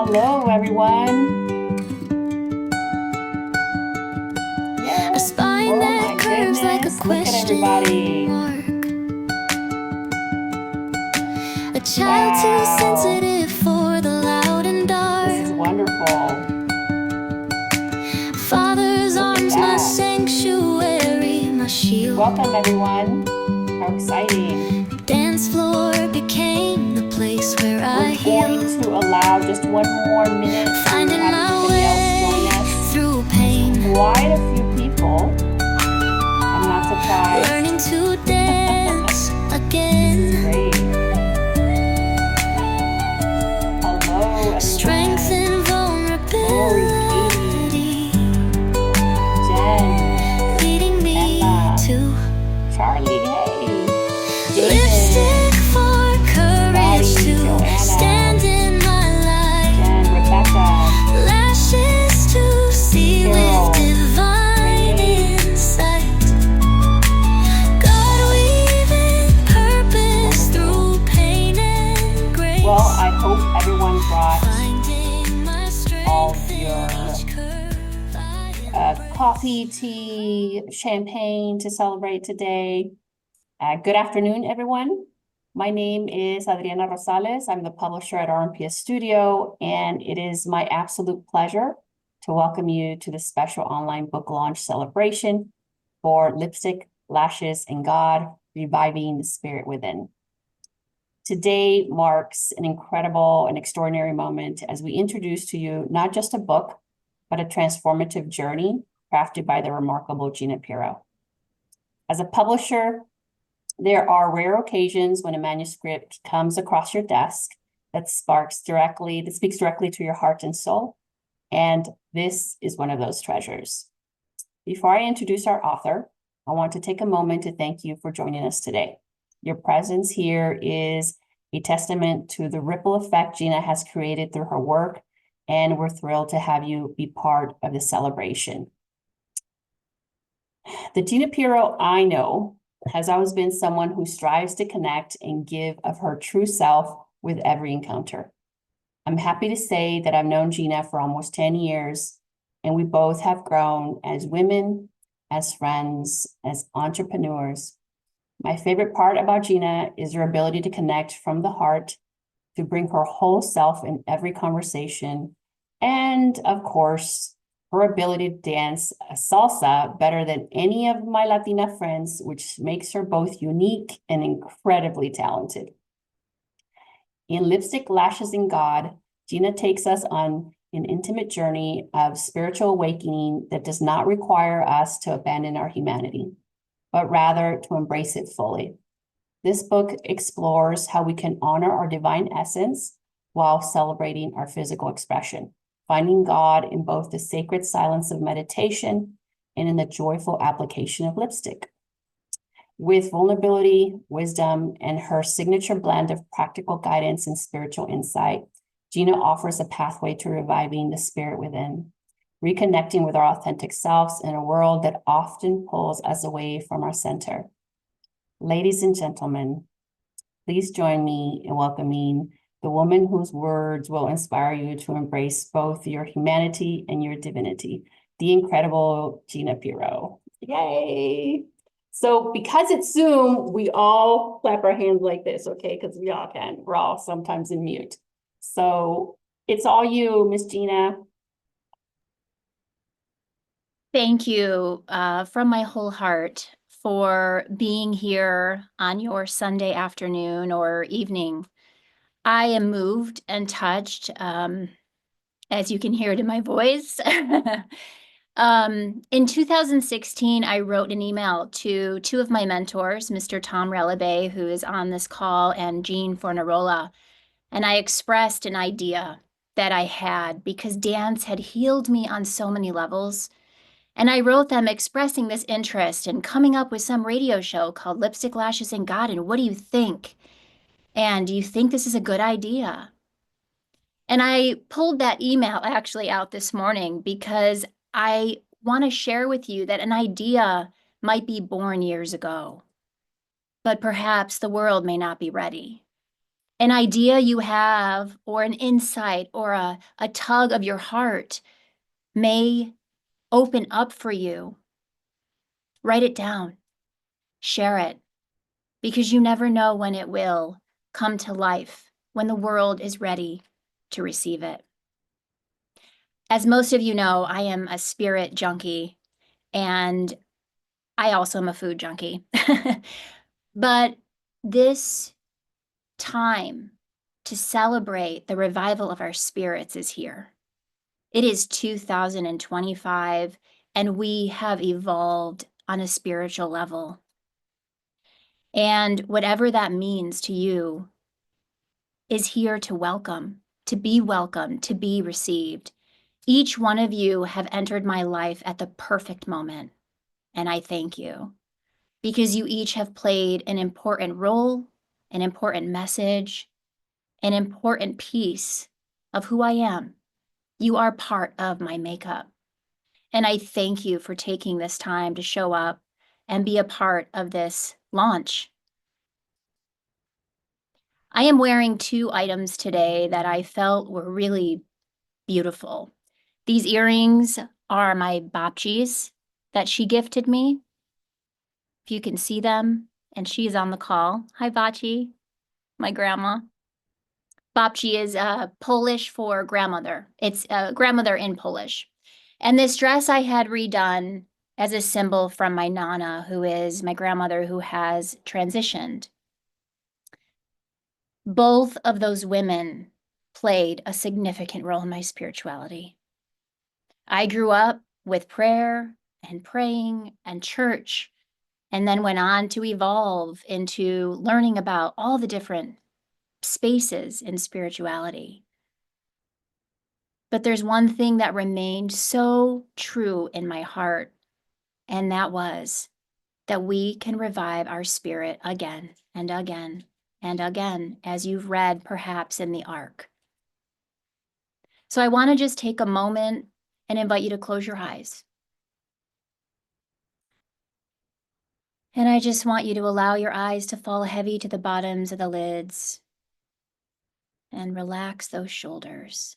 Hello, everyone. A Yes. spine Oh that my curves like a goodness. Look at question everybody. mark. A child too Wow. sensitive for the loud and This is dark. wonderful. Father's Look at arms, my that. sanctuary, my shield. Welcome, everyone. How exciting. Dance floor became the place where I We're going healed. to allow just one more minute to Finding have my everybody else join way us. through There's pain. quite a few people. I'm not surprised. Learning to dance again. Great. Hello, Strength everyone. and Lori, vulnerability. Jen, Leading me Emma, to Charlie, hey, lipstick David, for courage Scotty, to stand Joanna, in my light. Jen, Rebecca, Lashes to see with Carol, divine Renee. insight. God weaving purpose Wonderful. through pain and grace. Well, I hope everyone brought Finding my all strength of in your each curve I embrace. coffee, tea, champagne to celebrate today. Good afternoon, everyone. My name is Adriana Rosales. I'm the publisher at RMPS Studio, and it is my absolute pleasure to welcome you to the special online book launch celebration for Lipstick, Lashes, and God, Reviving the Spirit Within. Today marks an incredible and extraordinary moment as we introduce to you not just a book, but a transformative journey crafted by the remarkable Gina Pero. As a publisher, there are rare occasions when a manuscript comes across your desk that speaks directly to your heart and soul, and this is one of those treasures. Before I introduce our author, I want to take a moment to thank you for joining us today. Your presence here is a testament to the ripple effect Gina has created through her work, and we're thrilled to have you be part of the celebration. The Gina Pero I know has always been someone who strives to connect and give of her true self with every encounter. I'm happy to say that I've known Gina for almost 10 years, and we both have grown as women, as friends, as entrepreneurs. My favorite part about Gina is her ability to connect from the heart, to bring her whole self in every conversation, and of course, her ability to dance salsa better than any of my Latina friends, which makes her both unique and incredibly talented. In Lipstick, Lashes, and God, Gina takes us on an intimate journey of spiritual awakening that does not require us to abandon our humanity, but rather to embrace it fully. This book explores how we can honor our divine essence while celebrating our physical expression, finding God in both the sacred silence of meditation and in the joyful application of lipstick. With vulnerability, wisdom, and her signature blend of practical guidance and spiritual insight, Gina offers a pathway to reviving the spirit within, reconnecting with our authentic selves in a world that often pulls us away from our center. Ladies and gentlemen, please join me in welcoming the woman whose words will inspire you to embrace both your humanity and your divinity, the incredible Gina Pero. Yay! So because it's Zoom, we all clap our hands like this, okay? Because we all can. We're all sometimes in mute. So it's all you, Miss Gina. Thank you from my whole heart for being here on your Sunday afternoon or evening. I am moved and touched, as you can hear it in my voice. In 2016, I wrote an email to two of my mentors, Mr. Tom Relabé, who is on this call, and Jean Fornarola, and I expressed an idea that I had because dance had healed me on so many levels. And I wrote them expressing this interest and coming up with some radio show called Lipstick, Lashes, and God. And what do you think? And do you think this is a good idea? And I pulled that email actually out this morning because I want to share with you that an idea might be born years ago, but perhaps the world may not be ready. an idea you have, or an insight, or a tug of your heart may open up for you, write it down, share it, because you never know when it will come to life, when the world is ready to receive it. As most of you know, I am a spirit junkie, and I also am a food junkie. But this time to celebrate the revival of our spirits is here. It is 2025, and we have evolved on a spiritual level. And whatever that means to you is here to welcome, to be welcomed, to be received. Each one of you have entered my life at the perfect moment, and I thank you, because you each have played an important role, an important message, an important piece of who I am. You are part of my makeup. And I thank you for taking this time to show up and be a part of this launch. I am wearing 2 items today that I felt were really beautiful. These earrings are my babchis that she gifted me. If you can see them, and she's on the call. Hi, Bachi, my grandma. Babci is Polish for grandmother. It's grandmother in Polish. And this dress I had redone as a symbol from my Nana, who is my grandmother who has transitioned. Both of those women played a significant role in my spirituality. I grew up with prayer and praying and church, and then went on to evolve into learning about all the different spaces in spirituality. But there's one thing that remained so true in my heart, and that was that we can revive our spirit again and again and again, as you've read perhaps in the Ark. So I want to just take a moment and invite you to close your eyes. And I just want you to allow your eyes to fall heavy to the bottoms of the lids and relax those shoulders.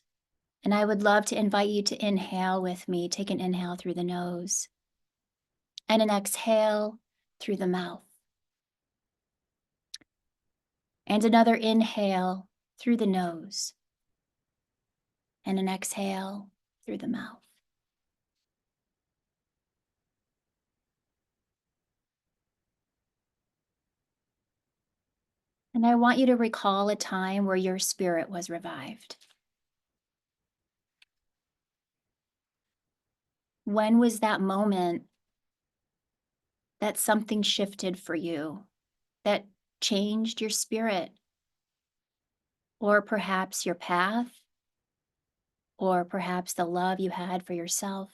And I would love to invite you to inhale with me. Take an inhale through the nose and an exhale through the mouth. And another inhale through the nose and an exhale through the mouth. And I want you to recall a time where your spirit was revived. When was that moment that something shifted for you, that changed your spirit? Or perhaps your path? Or perhaps the love you had for yourself?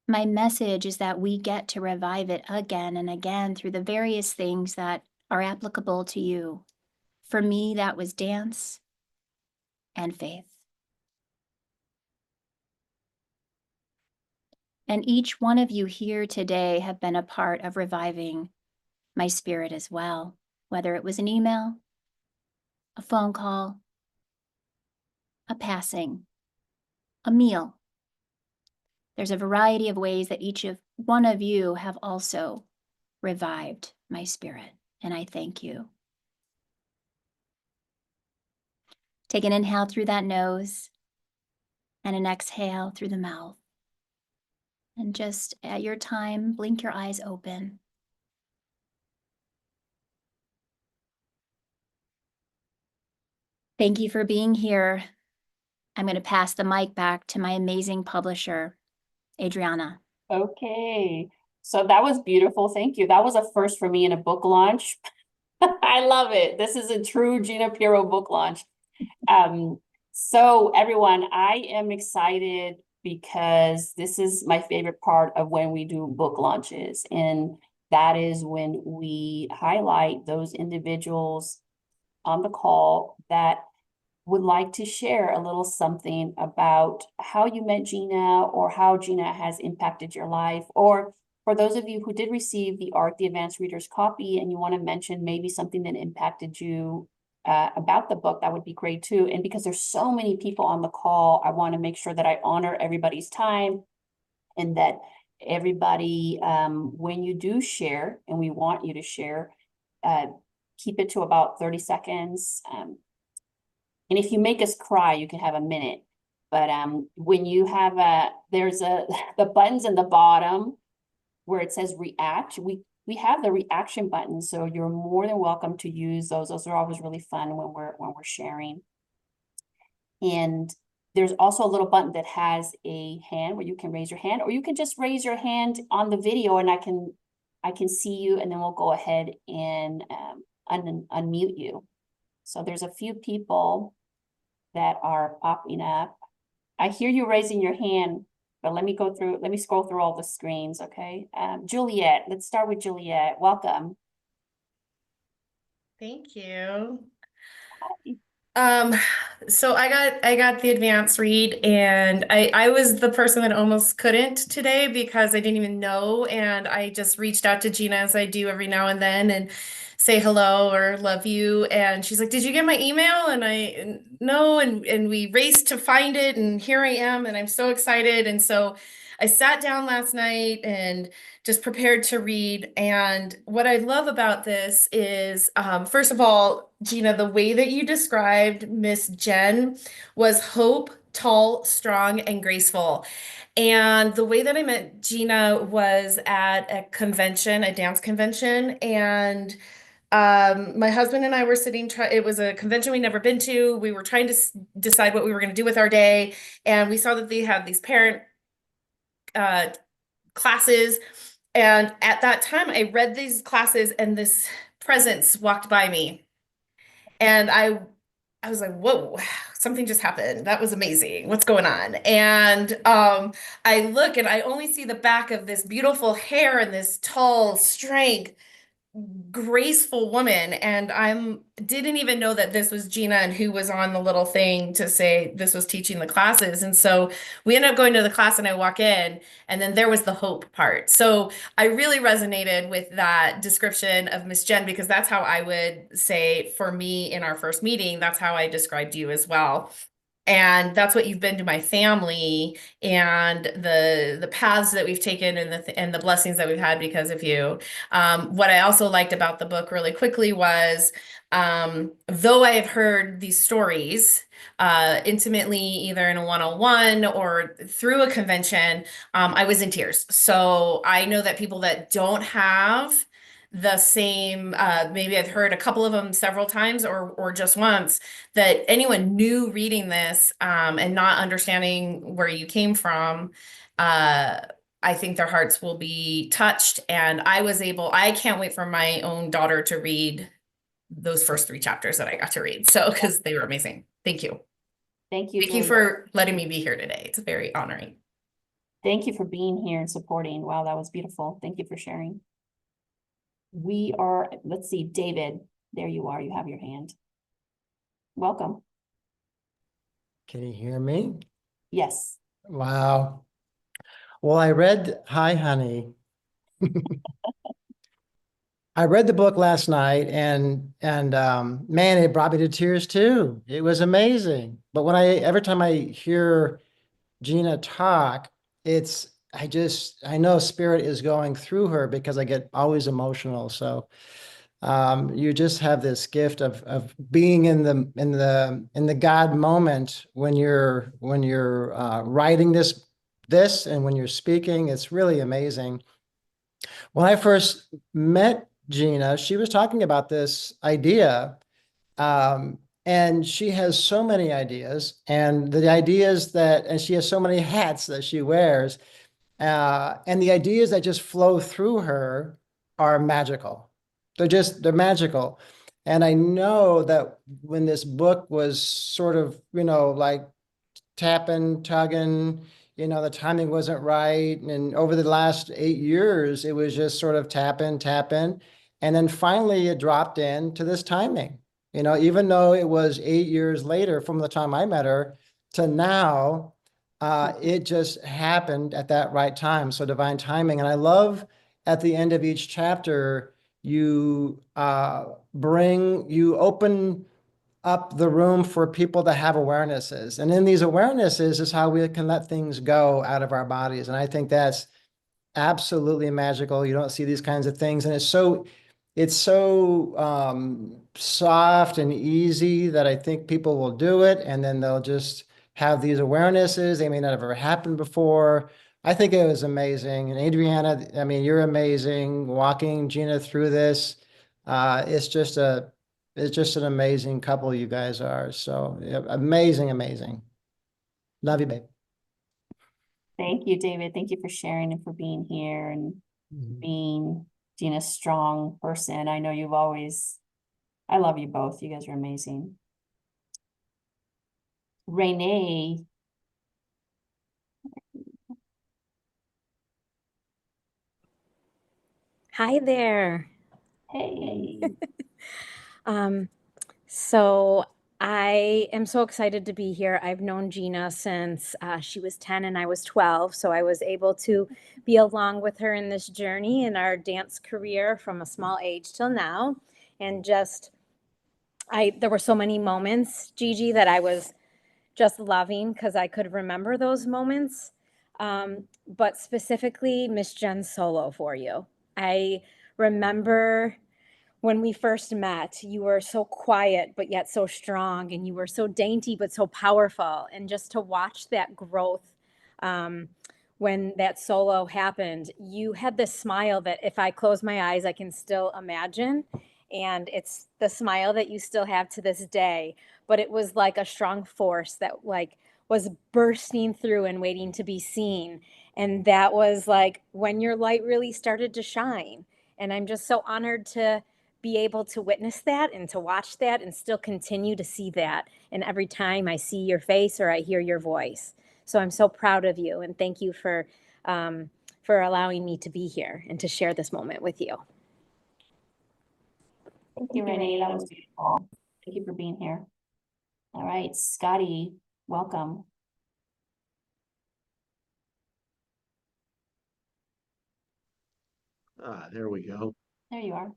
My message is that we get to revive it again and again through the various things that are applicable to you. For me, that was dance and faith. And each one of you here today have been a part of reviving my spirit as well, whether it was an email, a phone call, a passing, a meal. There's a variety of ways that each of one of you have also revived my spirit, and I thank you. Take an inhale through that nose and an exhale through the mouth. And just at your time, blink your eyes open. Thank you for being here. I'm going to pass the mic back to my amazing publisher, Adriana. Okay, so that was beautiful. Thank you. That was a first for me in a book launch. I love it. This is a true Gina Pero book launch. So everyone, I am excited because this is my favorite part of when we do book launches. And that is when we highlight those individuals on the call that would like to share a little something about how you met Gina or how Gina has impacted your life, or For those of you who did receive the ARC, the Advanced Reader's Copy, and you want to mention maybe something that impacted you about the book, that would be great too. And because there's so many people on the call, I want to make sure that I honor everybody's time and that everybody, when you do share, and we want you to share, keep it to about 30 seconds. And if you make us cry, you can have a minute. But when you have there's the buttons in the bottom where it says react, we have the reaction button, so you're more than welcome to use those. Those are always really fun when we're sharing. And there's also a little button that has a hand where you can raise your hand, or you can just raise your hand on the video and I can see you, and then we'll go ahead and unmute you. So there's a few people that are popping up. I hear you raising your hand, but let me scroll through all the screens, okay? Juliet, let's start with Juliet. Welcome. Thank you. So I got the advanced read, and I was the person that almost couldn't today because I didn't even know, and I just reached out to Gina, as I do every now and then, and say hello or love you. And she's like, "Did you get my email?" And no, and we raced to find it, and here I am, and I'm so excited. And so I sat down last night and just prepared to read. And what I love about this is, first of all, Gina, the way that you described Miss Jen was hope, tall, strong, and graceful. And the way that I met Gina was at a convention, a dance convention. And my husband and I were sitting, it was a convention we'd never been to. We were trying to decide what we were going to do with our day. And we saw that they had these parent classes. And at that time, I read these classes, and this presence walked by me. And I was like, whoa, something just happened. That was amazing. What's going on? And I look, and I only see the back of this beautiful hair and this tall, strength, graceful woman. And didn't even know that this was Gina and who was on the little thing to say this was teaching the classes. And so we ended up going to the class, and I walk in, and then there was the hope part. So I really resonated with that description of Miss Jen, because that's how I would say, for me, in our first meeting, that's how I described you as well. And that's what you've been to my family, and the paths that we've taken, and the blessings that we've had because of you. What I also liked about the book really quickly was, though I have heard these stories intimately, either in a one-on-one or through a convention, I was in tears. So I know that people that don't have the same, maybe I've heard a couple of them several times or just once, that anyone new reading this and not understanding where you came from, I think their hearts will be touched. And I can't wait for my own daughter to read those first 3 chapters that I got to read. So, because they were amazing. Thank you. Thank you. Thank you for letting me be here today. It's very honoring. Thank you for being here and supporting. Wow, that was beautiful. Thank you for sharing. Let's see, David, there you are. You have your hand. Welcome. Can you hear me? Yes. Wow. Well, hi, honey. I read the book last night, and man, it brought me to tears too. It was amazing. But every time I hear Gina talk, I know spirit is going through her, because I get always emotional. So you just have this gift of being in the God moment when you're writing this and when you're speaking. It's really amazing. When I first met Gina, she was talking about this idea, and she has so many ideas, and she has so many hats that she wears, and the ideas that just flow through her are magical. They're magical. And I know that when this book was sort of, like tapping, tugging, the timing wasn't right. And over the last 8 years, it was just sort of tapping. And then finally it dropped into this timing, even though it was 8 years later from the time I met her to now, it just happened at that right time. So divine timing. And I love at the end of each chapter, you open up the room for people to have awarenesses. And in these awarenesses is how we can let things go out of our bodies. And I think that's absolutely magical. You don't see these kinds of things. And it's so soft and easy that I think people will do it. And then they'll just have these awarenesses. They may not have ever happened before. I think it was amazing. And Adriana, I mean, you're amazing walking Gina through this. It's just an amazing couple you guys are. So yeah, amazing, amazing. Love you, babe. Thank you, David. Thank you for sharing and for being here and being Gina's strong person. I know I love you both. You guys are amazing. Renee. Hi there. Hey. So I am so excited to be here. I've known Gina since she was 10 and I was 12. So I was able to be along with her in this journey in our dance career from a small age till now. And there were so many moments, Gigi, that I was just loving because I could remember those moments. But specifically, Miss Jen's solo for you. I remember when we first met, you were so quiet, but yet so strong, and you were so dainty, but so powerful. And just to watch that growth when that solo happened, you had this smile that if I close my eyes, I can still imagine. And it's the smile that you still have to this day. But it was like a strong force that was bursting through and waiting to be seen. And that was like when your light really started to shine. And I'm just so honored to be able to witness that and to watch that and still continue to see that. And every time I see your face or I hear your voice. So I'm so proud of you. And thank you for allowing me to be here and to share this moment with you. Thank you, Renee. That was beautiful. Thank you for being here. All right, Scotty, welcome. There we go. There you are.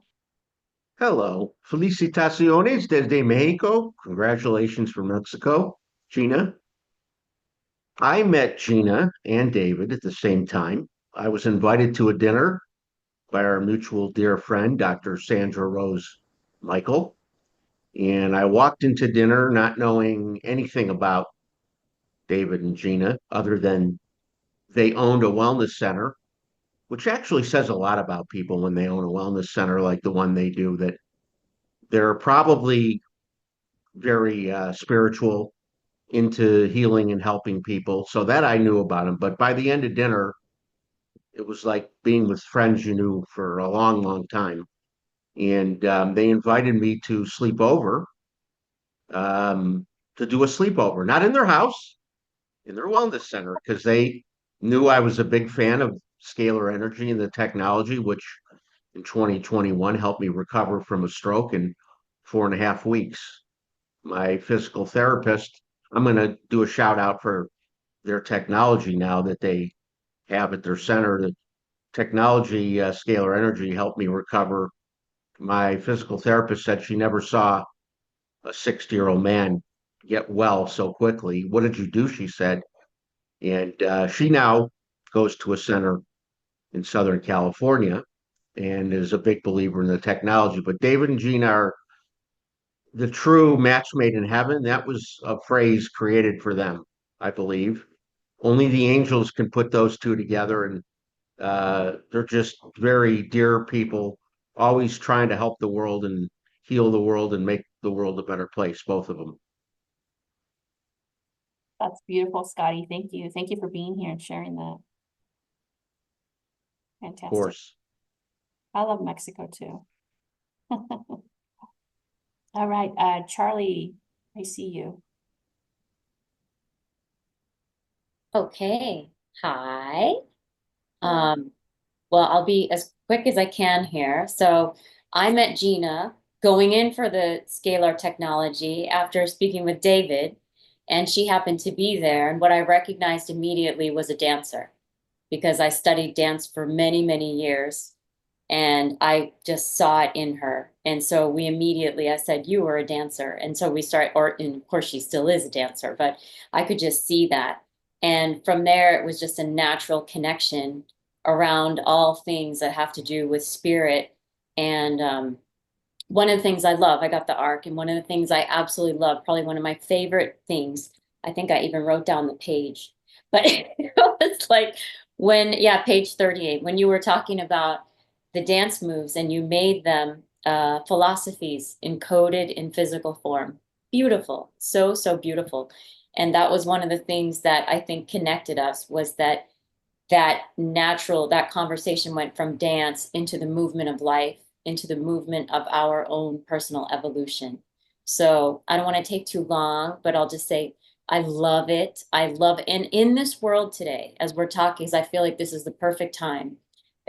Hello. Felicitaciones desde Mexico. Congratulations from Mexico, Gina. I met Gina and David at the same time. I was invited to a dinner by our mutual dear friend, Dr. Sandra Rose Michael. And I walked into dinner not knowing anything about David and Gina other than they owned a wellness center, which actually says a lot about people when they own a wellness center like the one they do, that they're probably very spiritual, into healing and helping people. So that I knew about him. But by the end of dinner, it was like being with friends you knew for a long, long time. And they invited me to sleep over, to do a sleepover, not in their house, in their wellness center, because they knew I was a big fan of scalar energy and the technology, which in 2021 helped me recover from a stroke in 4.5 weeks. My physical therapist, I'm going to do a shout out for their technology now that they have at their center. The technology, scalar energy, helped me recover. My physical therapist said she never saw a 60-year-old man get well so quickly. What did you do? She said. And she now goes to a center in Southern California and is a big believer in the technology. But David and Gina are the true match made in heaven. That was a phrase created for them, I believe. Only the angels can put those two together, and they're just very dear people, always trying to help the world and heal the world and make the world a better place, both of them. That's beautiful, Scotty. Thank you. Thank you for being here and sharing that. Of Fantastic. course. I love Mexico too. All right, Charlie, I see you. Okay. Hi. Well, I'll be as quick as I can here. So I met Gina going in for the scalar technology after speaking with David, and she happened to be there. And what I recognized immediately was a dancer because I studied dance for many, many years. And I just saw it in her. And so we immediately, I said, you were a dancer. And so we start, and of course she still is a dancer, but I could just see that. And from there, it was just a natural connection around all things that have to do with spirit. And one of the things I love, I got the arc, and one of the things I absolutely love, probably one of my favorite things, I think I even wrote down the page, but it was like when, yeah, page 38, when you were talking about the dance moves and you made them philosophies encoded in physical form. Beautiful, so, so beautiful. And that was one of the things that I think connected us, was that that conversation went from dance into the movement of life, into the movement of our own personal evolution. So I don't want to take too long, but I'll just say I love it. I love it. And in this world today, as we're talking, I feel like this is the perfect time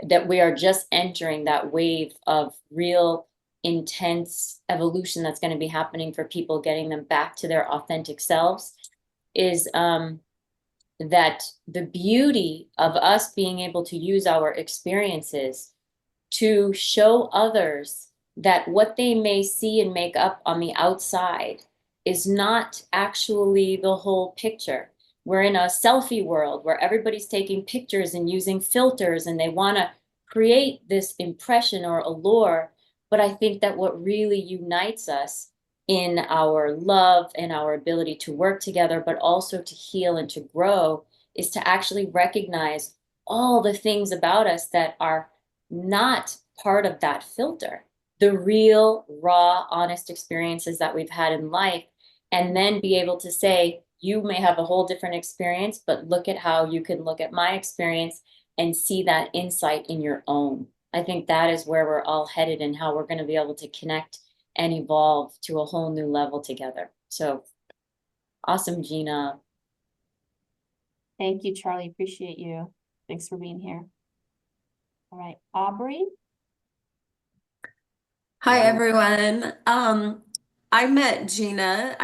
that we are just entering that wave of real intense evolution that's going to be happening for people, getting them back to their authentic selves, is that the beauty of us being able to use our experiences to show others that what they may see and make up on the outside is not actually the whole picture. We're in a selfie world where everybody's taking pictures and using filters, and they want to create this impression or allure. But I think that what really unites us in our love and our ability to work together, but also to heal and to grow, is to actually recognize all the things about us that are not part of that filter, the real, raw, honest experiences that we've had in life, and then be able to say, you may have a whole different experience, but look at how you can look at my experience and see that insight in your own. I think that is where we're all headed, and how we're going to be able to connect and evolve to a whole new level together. So awesome, Gina. Thank you, Charlie. Appreciate you. Thanks for being here. All right, Aubrey. Hi, everyone. I met Gina.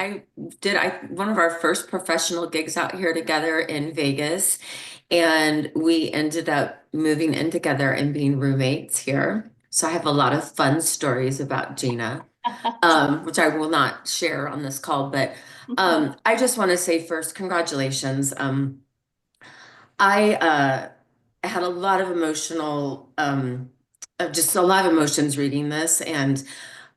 One of our first professional gigs out here together in Vegas, and we ended up moving in together and being roommates here. So I have a lot of fun stories about Gina, which I will not share on this call, but I just want to say first, congratulations. I had a lot of just a lot of emotions reading this, and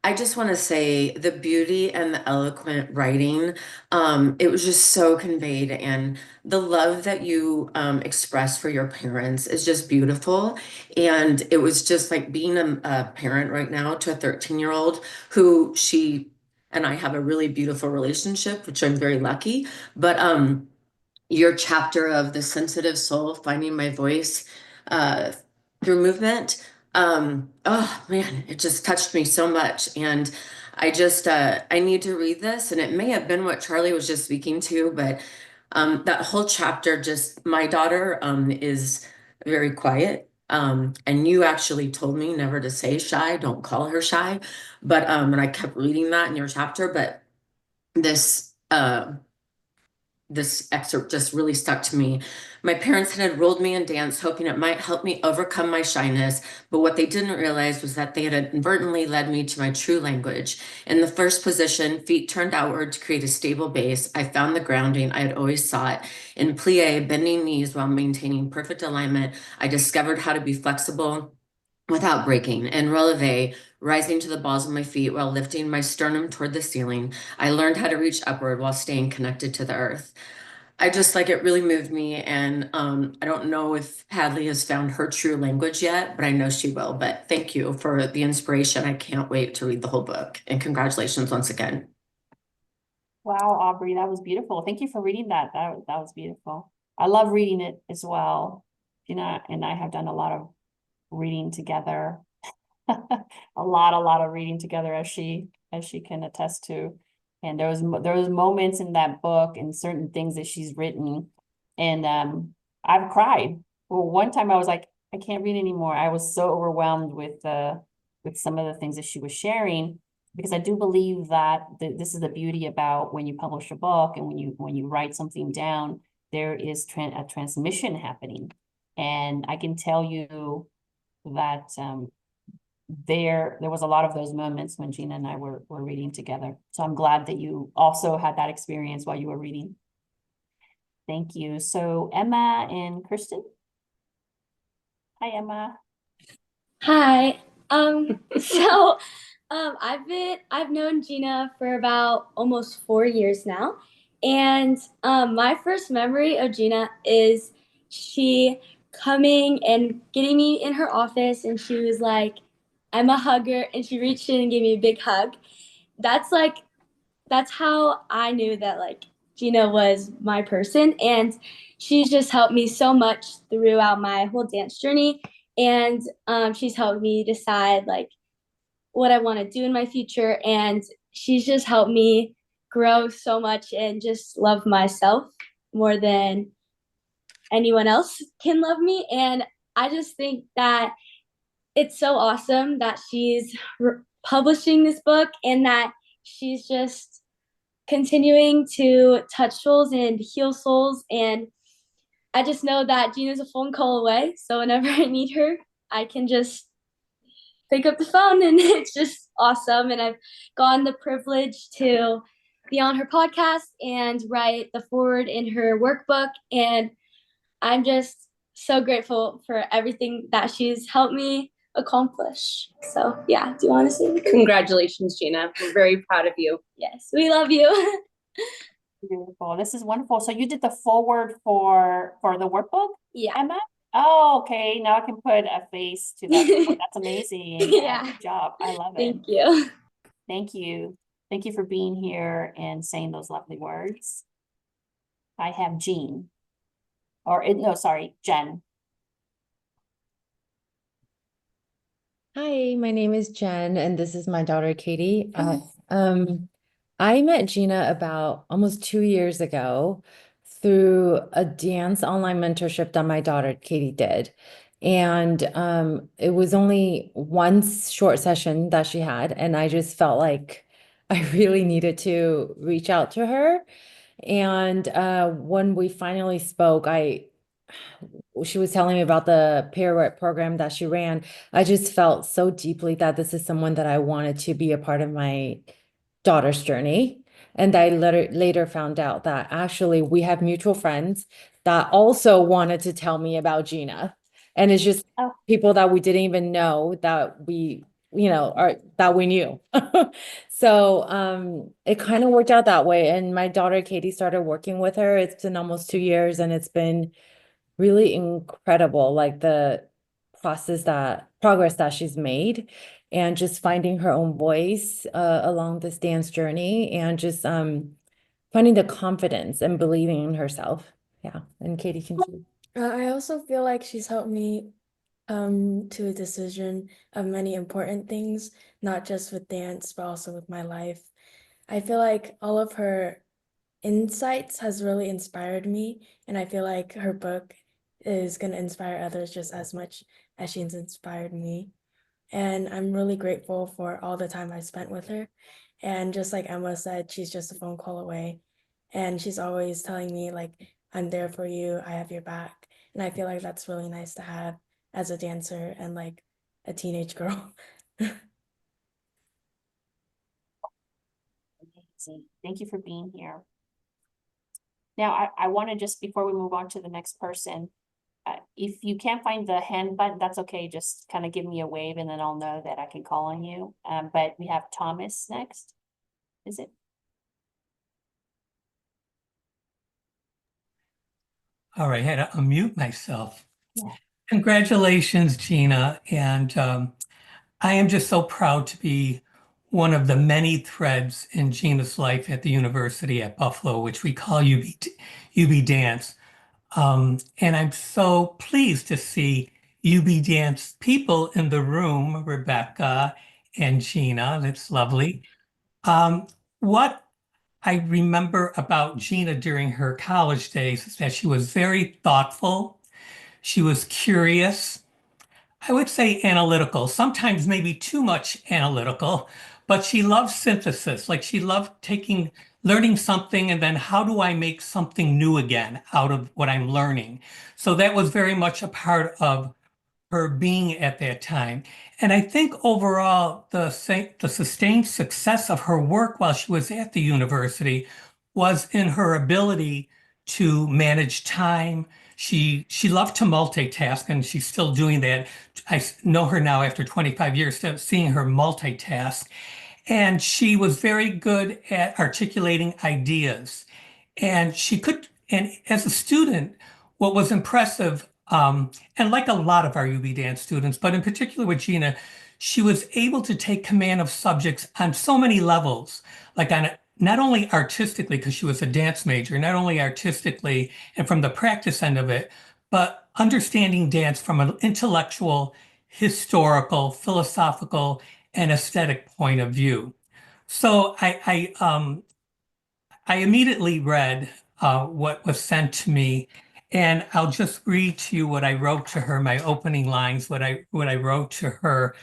I just want to say the beauty and the eloquent writing, it was just so conveyed, and the love that you express for your parents is just beautiful. And it was just like being a parent right now to a 13-year-old who she and I have a really beautiful relationship, which I'm very lucky. But your chapter of the sensitive soul, finding my voice uh, through movement. Oh man, it just touched me so much. And I need to read this. And it may have been what Charlie was just speaking to, but that whole chapter, just my daughter is very quiet. And you actually told me never to say shy, don't call her shy. But and I kept reading that in your chapter, but this excerpt just really stuck to me. My parents had enrolled me in dance, hoping it might help me overcome my shyness, but what they didn't realize was that they had inadvertently led me to my true language. In the first position, feet turned outward to create a stable base, I found the grounding I had always sought. In plie, bending knees while maintaining perfect alignment, I discovered how to be flexible without breaking. In releve, rising to the balls of my feet while lifting my sternum toward the ceiling, I learned how to reach upward while staying connected to the earth. I just like it really moved me. And I don't know if Hadley has found her true language yet, but I know she will. But thank you for the inspiration. I can't wait to read the whole book. And congratulations once again. Wow, Aubrey, that was beautiful. Thank you for reading that. That was beautiful. I love reading it as well. Gina and I have done a lot of reading together. A lot of reading together, as she can attest to. And there was moments in that book and certain things that she's written, and I've cried. Well, one time I was like, I can't read anymore. I was so overwhelmed with some of the things that she was sharing, because I do believe that this is the beauty about when you publish a book and when you write something down, there is a transmission happening. And I can tell you that there was a lot of those moments when Gina and I were reading together. So I'm glad that you also had that experience while you were reading. Thank you. So Emma and Kristen. Hi, Emma. Hi. So I've known Gina for about almost 4 years now. And my first memory of Gina is she coming and getting me in her office, and she was like, I'm a hugger, and she reached in and gave me a big hug. That's like that's how I knew that like Gina was my person, and she's just helped me so much throughout my whole dance journey, and she's helped me decide like what I want to do in my future, and she's just helped me grow so much and just love myself more than anyone else can love me. And I just think that it's so awesome that she's publishing this book and that she's just continuing to touch souls and heal souls. And I just know that Gina's a phone call away. So whenever I need her, I can just pick up the phone, and it's just awesome. And I've gotten the privilege to be on her podcast and write the forward in her workbook. And I'm just so grateful for everything that she's helped me accomplish. So yeah, do you want to say anything? Congratulations, Gina. We're very proud of you. Yes, we love you. Beautiful. This is wonderful. So you did the foreword for the workbook, Yeah. Emma? Oh, okay. Now I can put a face to that. That's amazing. Yeah. Good job. I love it. Thank you. Thank you. Thank you for being here and saying those lovely words. I have Jean. No, sorry, Jen. Hi, my name is Jen, and this is my daughter, Katie. I met Gina about almost 2 years ago through a dance online mentorship that my daughter, Katie, did. And it was only one short session that she had, and I just felt like I really needed to reach out to her. And when we finally spoke, she was telling me about the pirouette program that she ran. I just felt so deeply that this is someone that I wanted to be a part of my daughter's journey. And I later found out that actually we have mutual friends that also wanted to tell me about Gina. And it's just people that we didn't even know that we, that we knew. So it kind of worked out that way. And my daughter, Katie, started working with her. It's been almost 2 years, and it's been really incredible, like the progress that she's made, and just finding her own voice along this dance journey, and just finding the confidence and believing in herself. Yeah, and Katie can. I also feel like she's helped me to a decision of many important things, not just with dance, but also with my life. I feel like all of her insights has really inspired me, and I feel like her book is going to inspire others just as much as she's inspired me. And I'm really grateful for all the time I spent with her. And just like Emma said, she's just a phone call away. And she's always telling me, like, I'm there for you, I have your back. And I feel like that's really nice to have as a dancer and like a teenage girl. Amazing. Thank you for being here. Now, I want to just, before we move on to the next person, if you can't find the hand button, that's okay. Just kind of give me a wave and then I'll know that I can call on you. But we have Thomas next. Is it? All right, I had to unmute myself. Yeah. Congratulations, Gina. And I am just so proud to be one of the many threads in Gina's life at the University at Buffalo, which we call UB Dance. And I'm so pleased to see UB Dance people in the room, Rebecca and Gina. That's lovely. What I remember about Gina during her college days is that she was very thoughtful. She was curious. I would say analytical, sometimes maybe too much analytical, but she loved synthesis. Like she loved learning something, and then how do I make something new again out of what I'm learning? So that was very much a part of her being at that time. And I think overall, the sustained success of her work while she was at the university was in her ability to manage time. She loved to multitask, and she's still doing that. I know her now after 25 years, seeing her multitask. And she was very good at articulating ideas. And and as a student, what was impressive, and like a lot of our UB dance students, but in particular with Gina, she was able to take command of subjects on so many levels, like not only artistically, because she was a dance major, not only artistically and from the practice end of it, but understanding dance from an intellectual, historical, philosophical, and aesthetic point of view. So I immediately read what was sent to me, and I'll just read to you what I wrote to her, my opening lines, what I wrote to her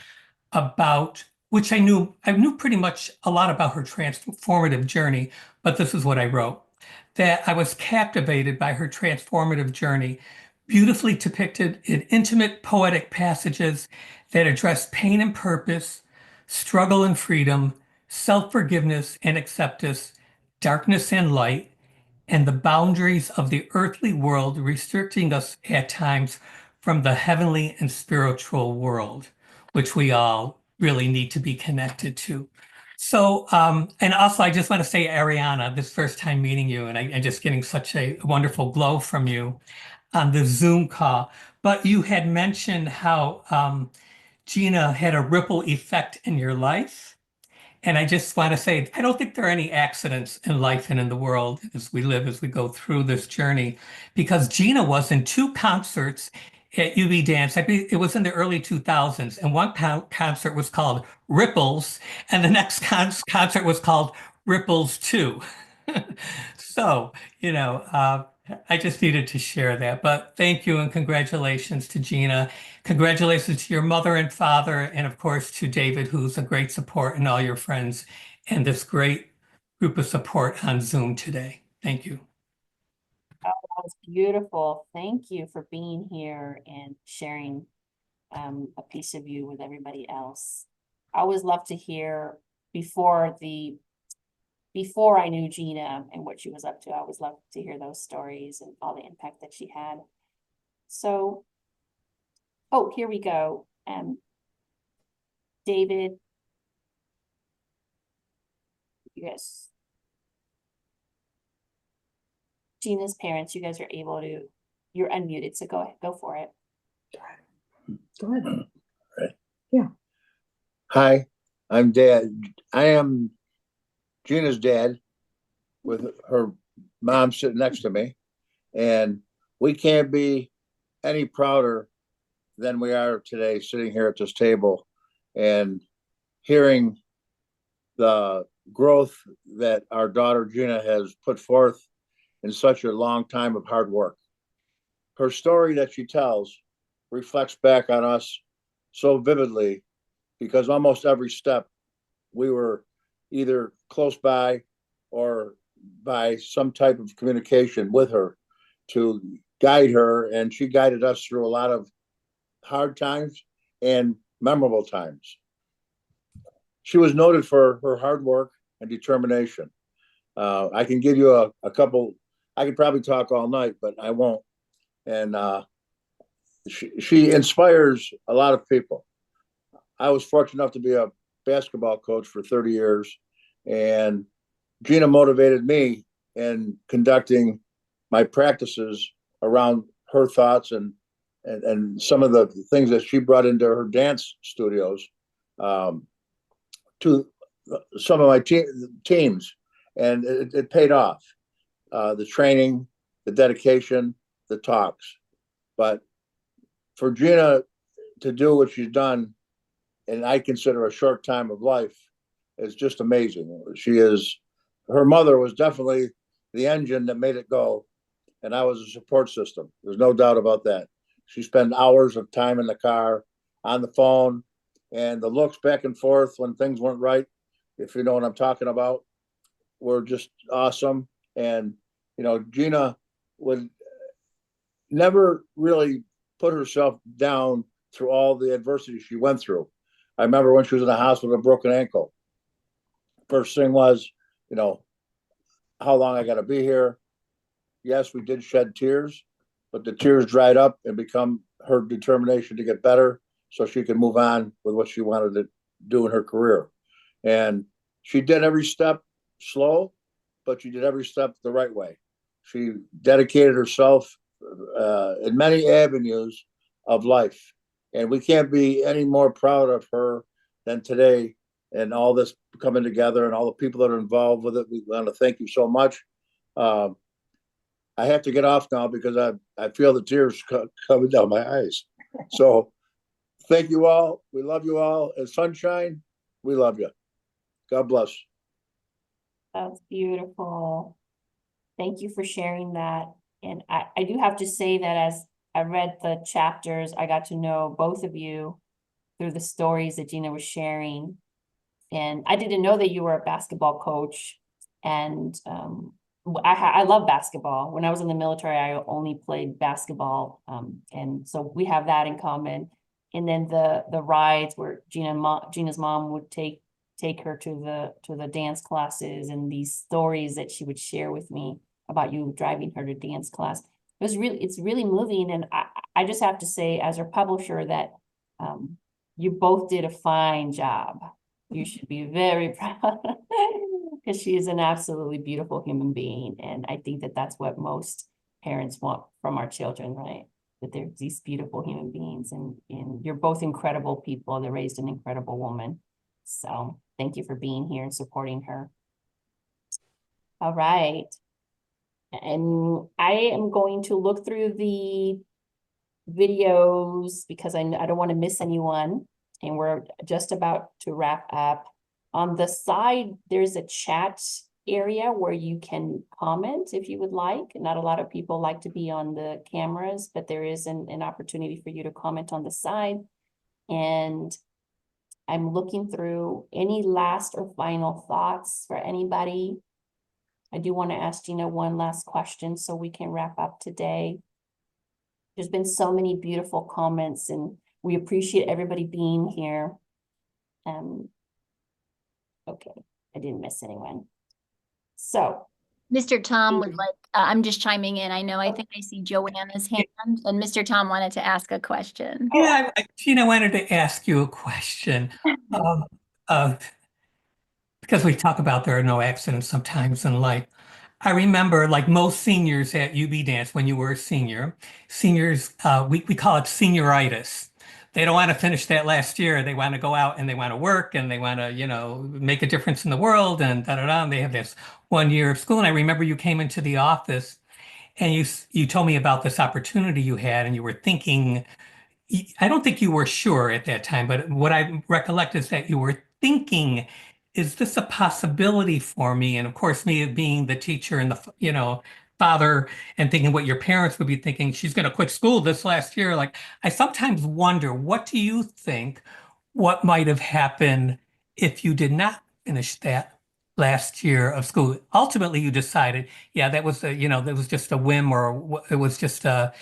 about which I knew pretty much a lot about her transformative journey, but this is what I wrote. That I was captivated by her transformative journey, beautifully depicted in intimate poetic passages that address pain and purpose, struggle and freedom, self-forgiveness and acceptance, darkness and light, and the boundaries of the earthly world restricting us at times from the heavenly and spiritual world, which we all really need to be connected to. So, and also I just want to say, Ariana, this first time meeting you, and I'm just getting such a wonderful glow from you on the Zoom call. But you had mentioned how Gina had a ripple effect in your life. And I just want to say, I don't think there are any accidents in life and in the world as we go through this journey, because Gina was in two concerts at UB Dance. I mean, it was in the early 2000s, and one concert was called Ripples, and the next concert was called Ripples 2. So, I just needed to share that. But thank you and congratulations to Gina. Congratulations to your mother and father, and of course to David, who's a great support, and all your friends, and this great group of support on Zoom today. Thank you. Oh, that was beautiful. Thank you for being here and sharing a piece of you with everybody else. I always love to hear before I knew Gina and what she was up to. I always loved to hear those stories and all the impact that she had. So, oh, here we go. David, yes. Gina's parents, you guys are able to, you're unmuted, so go ahead, go for it. Go ahead. Right. Yeah. Hi, I'm Dad. I am Gina's dad with her mom sitting next to me. And we can't be any prouder than we are today sitting here at this table and hearing the growth that our daughter Gina has put forth in such a long time of hard work. Her story that she tells reflects back on us so vividly because almost every step we were either close by or by some type of communication with her to guide her, and she guided us through a lot of hard times and memorable times. She was noted for her hard work and determination. I can give you a couple. I could probably talk all night, but I won't. And she inspires a lot of people. I was fortunate enough to be a basketball coach for 30 years, and Gina motivated me in conducting my practices around her thoughts and some of the things that she brought into her dance studios to some of my teams, and it paid off. The training, the dedication, the talks. But for Gina to do what she's done, and I consider a short time of life, is just amazing. Her mother was definitely the engine that made it go, and I was a support system. There's no doubt about that. She spent hours of time in the car, on the phone, and the looks back and forth when things weren't right, if you know what I'm talking about, were just awesome. And, Gina would never really put herself down through all the adversity she went through. I remember when she was in the hospital with a broken ankle. First thing was, you know, how long I got to be here. Yes, we did shed tears, but the tears dried up and become her determination to get better so she could move on with what she wanted to do in her career. And she did every step slow, but she did every step the right way. She dedicated herself in many avenues of life. And we can't be any more proud of her than today and all this coming together and all the people that are involved with it. We want to thank you so much. I have to get off now because I feel the tears coming down my eyes. So thank you all. We love you all. And Sunshine, we love you. God bless. That's beautiful. Thank you for sharing that. And I do have to say that as I read the chapters, I got to know both of you through the stories that Gina was sharing. And I didn't know that you were a basketball coach. And I love basketball. When I was in the military, I only played basketball. And so we have that in common. And then the rides where Gina's mom would take her to the dance classes, and these stories that she would share with me about you driving her to dance class. It's really moving. And I just have to say, as her publisher, that you both did a fine job. You should be very proud because she is an absolutely beautiful human being. And I think that that's what most parents want from our children, right? That they're these beautiful human beings, and you're both incredible people that raised an incredible woman. So thank you for being here and supporting her. All right. And I am going to look through the videos because I don't want to miss anyone. And we're just about to wrap up. On the side, there's a chat area where you can comment if you would like. Not a lot of people like to be on the cameras, but there is an opportunity for you to comment on the side. And I'm looking through any last or final thoughts for anybody. I do want to ask Gina one last question so we can wrap up today. There's been so many beautiful comments, and we appreciate everybody being here. Okay, I didn't miss anyone. So, Mr. Tom would like, I'm just chiming in. I think I see Joanna's hand, and Mr. Tom wanted to ask a question. Yeah, Gina, wanted to ask you a question. Because we talk about there are no accidents sometimes in life. I remember, like most seniors at UB Dance, when you were a senior, seniors, we call it senioritis. They don't want to finish that last year. They want to go out and they want to work and they want to, make a difference in the world and da da da. And they have this 1 year of school. And I remember you came into the office and you told me about this opportunity you had, and you were thinking, I don't think you were sure at that time, but what I recollect is that you were thinking, is this a possibility for me? And of course, me being the teacher and the, father, and thinking what your parents would be thinking, she's going to quit school this last year. Like, I sometimes wonder, what do you think, what might have happened if you did not finish that last year of school? Ultimately, you decided, yeah, that was that was just a whim, or it was just the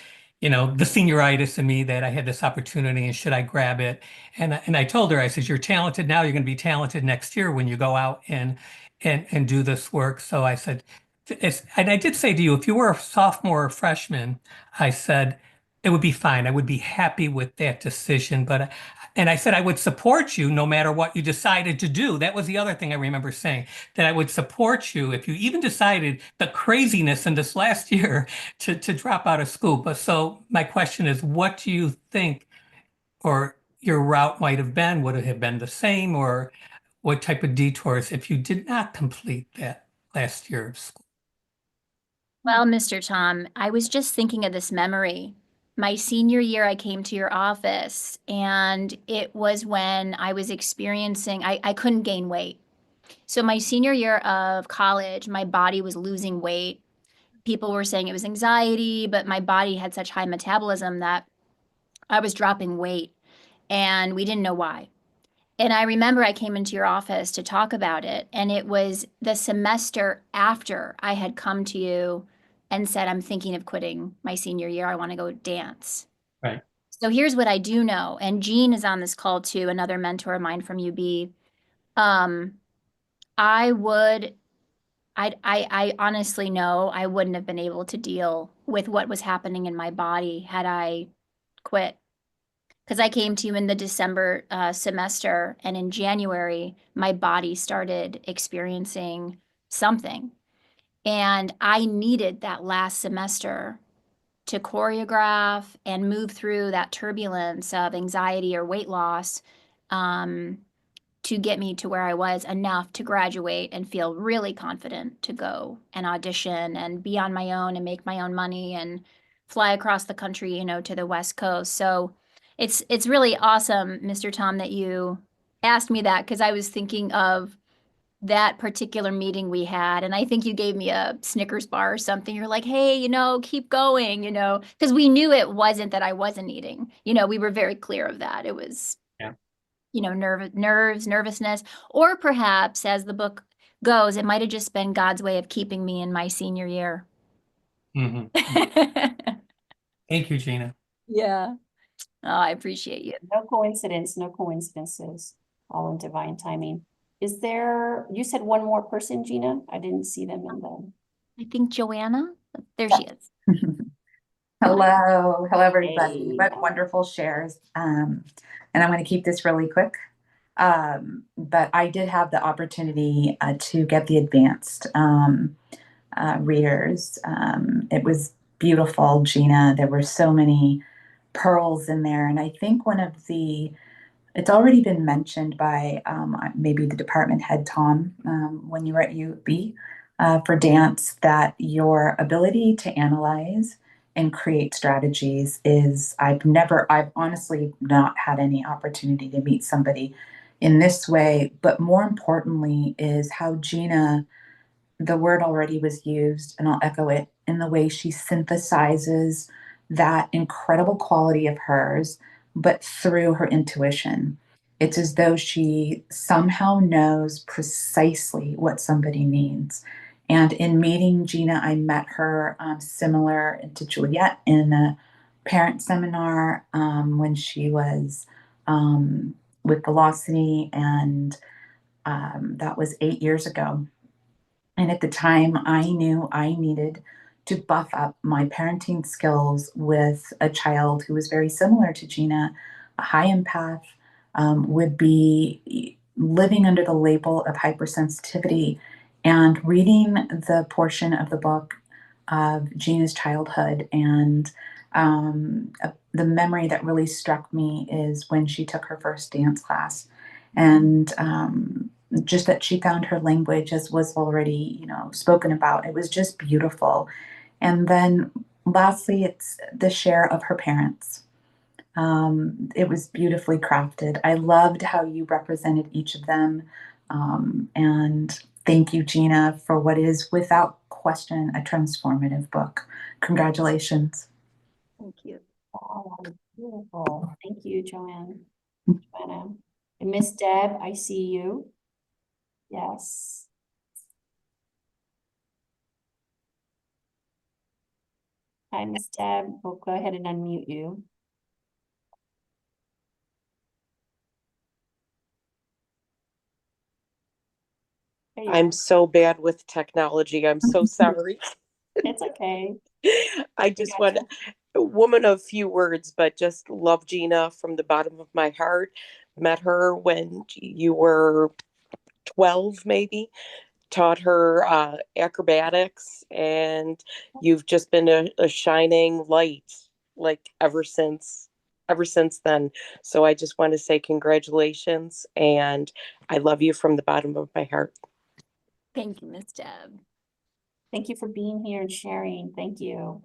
senioritis in me that I had this opportunity and should I grab it? And I told her, I said, you're talented now, you're going to be talented next year when you go out and do this work. So I said, and I did say to you, if you were a sophomore or freshman, I said, it would be fine. I would be happy with that decision. And I said, I would support you no matter what you decided to do. That was the other thing I remember saying, that I would support you if you even decided the craziness in this last year to drop out of school. But so my question is, what do you think, or your route might have been? Would it have been the same, or what type of detours if you did not complete that last year of school? Well, Mr. Tom, I was just thinking of this memory. My senior year, I came to your office, and it was when I was experiencing, I couldn't gain weight. So my senior year of college, my body was losing weight. People were saying it was anxiety, but my body had such high metabolism that I was dropping weight, and we didn't know why. And I remember I came into your office to talk about it, and it was the semester after I had come to you and said, I'm thinking of quitting my senior year. I want to go dance. Right. So here's what I do know, and Jean is on this call too, another mentor of mine from UB. I would, I honestly know I wouldn't have been able to deal with what was happening in my body had I quit. Because I came to you in the December semester, and in January, my body started experiencing something. And I needed that last semester to choreograph and move through that turbulence of anxiety or weight loss to get me to where I was enough to graduate and feel really confident to go and audition and be on my own and make my own money and fly across the country, you know, to the West Coast. So it's really awesome, Mr. Tom, that you asked me that, because I was thinking of that particular meeting we had, and I think you gave me a Snickers bar or something. You're like, hey, you know, keep going, you know, because we knew it wasn't that I wasn't eating. You know, we were very clear of that. It was, you know, nervousness, or perhaps, as the book goes, it might have just been God's way of keeping me in my senior year. Thank you, Gina. Yeah. Oh, I appreciate you. No coincidence, no coincidences, all in divine timing. Is there, you said one more person, Gina? I didn't see them in the. I think Joanna, there she is. Hello, everybody. Hey. What wonderful shares. And I'm going to keep this really quick. But I did have the opportunity to get the advanced readers. It was beautiful, Gina. There were so many pearls in there. And I think it's already been mentioned by maybe the department head, Tom, when you were at UB for dance, that your ability to analyze and create strategies is, I've honestly not had any opportunity to meet somebody in this way, but more importantly is how Gina, the word already was used, and I'll echo it, in the way she synthesizes that incredible quality of hers, but through her intuition. It's as though she somehow knows precisely what somebody needs. And in meeting Gina, I met her similar to Juliet in a parent seminar when she was with Velocity, and that was 8 years ago. And at the time, I knew I needed to buff up my parenting skills with a child who was very similar to Gina, a high empath, would be living under the label of hypersensitivity. And reading the portion of the book of Gina's childhood, and the memory that really struck me is when she took her first dance class. And just that she found her language, as was already, spoken about. It was just beautiful. And then lastly, it's the share of her parents. It was beautifully crafted. I loved how you represented each of them. And thank you, Gina, for what is without question a transformative book. Congratulations. Thank you. Oh, beautiful. Thank you, Joanna. And Miss Deb, I see you. Yes. Hi, Miss Deb. We'll go ahead and unmute you. I'm so bad with technology. I'm so sorry. It's okay. I just want a woman of few words, but just love Gina from the bottom of my heart. Met her when you were 12, maybe. Taught her acrobatics, and you've just been a shining light, like ever since then. So I just want to say congratulations, and I love you from the bottom of my heart. Thank you, Miss Deb. Thank you for being here and sharing. Thank you.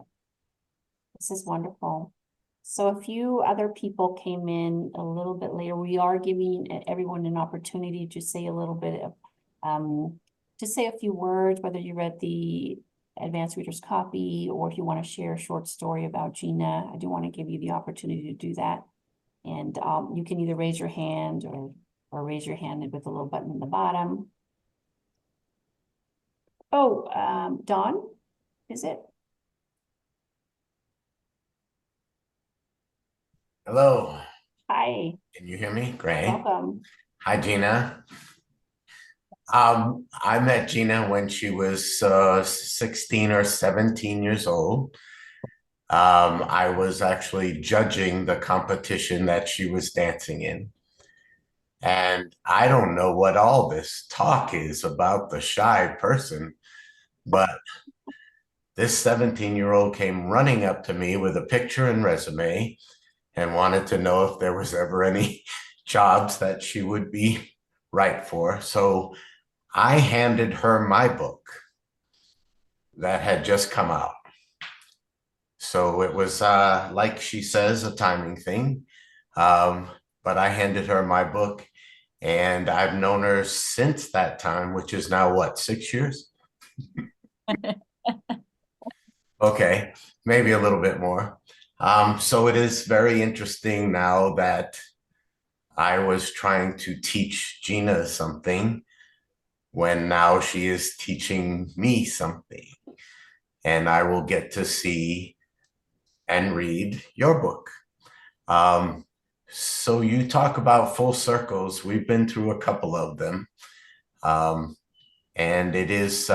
This is wonderful. So a few other people came in a little bit later. We are giving everyone an opportunity to say a little bit of, to say a few words, whether you read the advanced reader's copy or if you want to share a short story about Gina. I do want to give you the opportunity to do that. And you can either raise your hand or raise your hand with a little button in the bottom. Oh, Dawn, is it? Hello, Hi, can you hear me? Great. welcome. Hi, Gina. I met Gina when she was 16 or 17 years old. I was actually judging the competition that she was dancing in. And I don't know what all this talk is about the shy person, but this 17-year-old came running up to me with a picture and resume and wanted to know if there was ever any jobs that she would be right for. So I handed her my book that had just come out. So it was, like she says, a timing thing. But I handed her my book, and I've known her since that time, which is now what, 6 years? Okay, maybe a little bit more. So it is very interesting now that I was trying to teach Gina something when now she is teaching me something. And I will get to see and read your book. So you talk about full circles. We've been through a couple of them. And it is,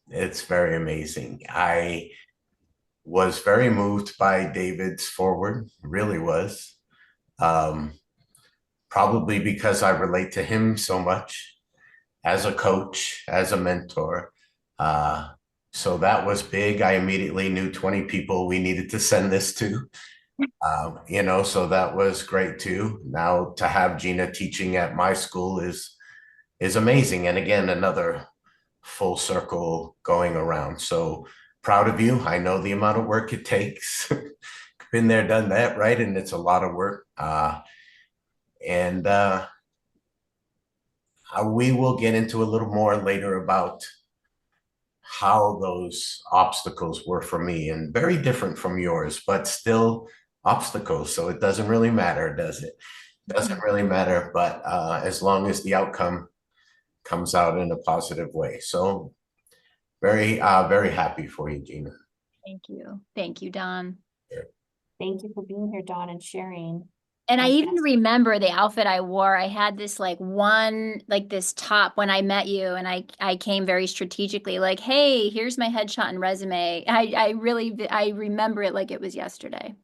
it's very amazing. I was very moved by David's forward, really was. Probably because I relate to him so much as a coach, as a mentor. So that was big. I immediately knew 20 people we needed to send this to. So that was great too. Now to have Gina teaching at my school is amazing. And again, another full circle going around. So proud of you. I know the amount of work it takes. Been there, done that, right? And it's a lot of work. And we will get into a little more later about how those obstacles were for me, and very different from yours, but still obstacles. So it doesn't really matter, does it? Doesn't really matter, but as long as the outcome comes out in a positive way. So very happy for you, Gina. Thank you. Thank you, Don. Thank you for being here, Dawn, and sharing. And I even remember the outfit I wore. I had this this top when I met you, and I came very strategically like, hey, here's my headshot and resume. I remember it like it was yesterday.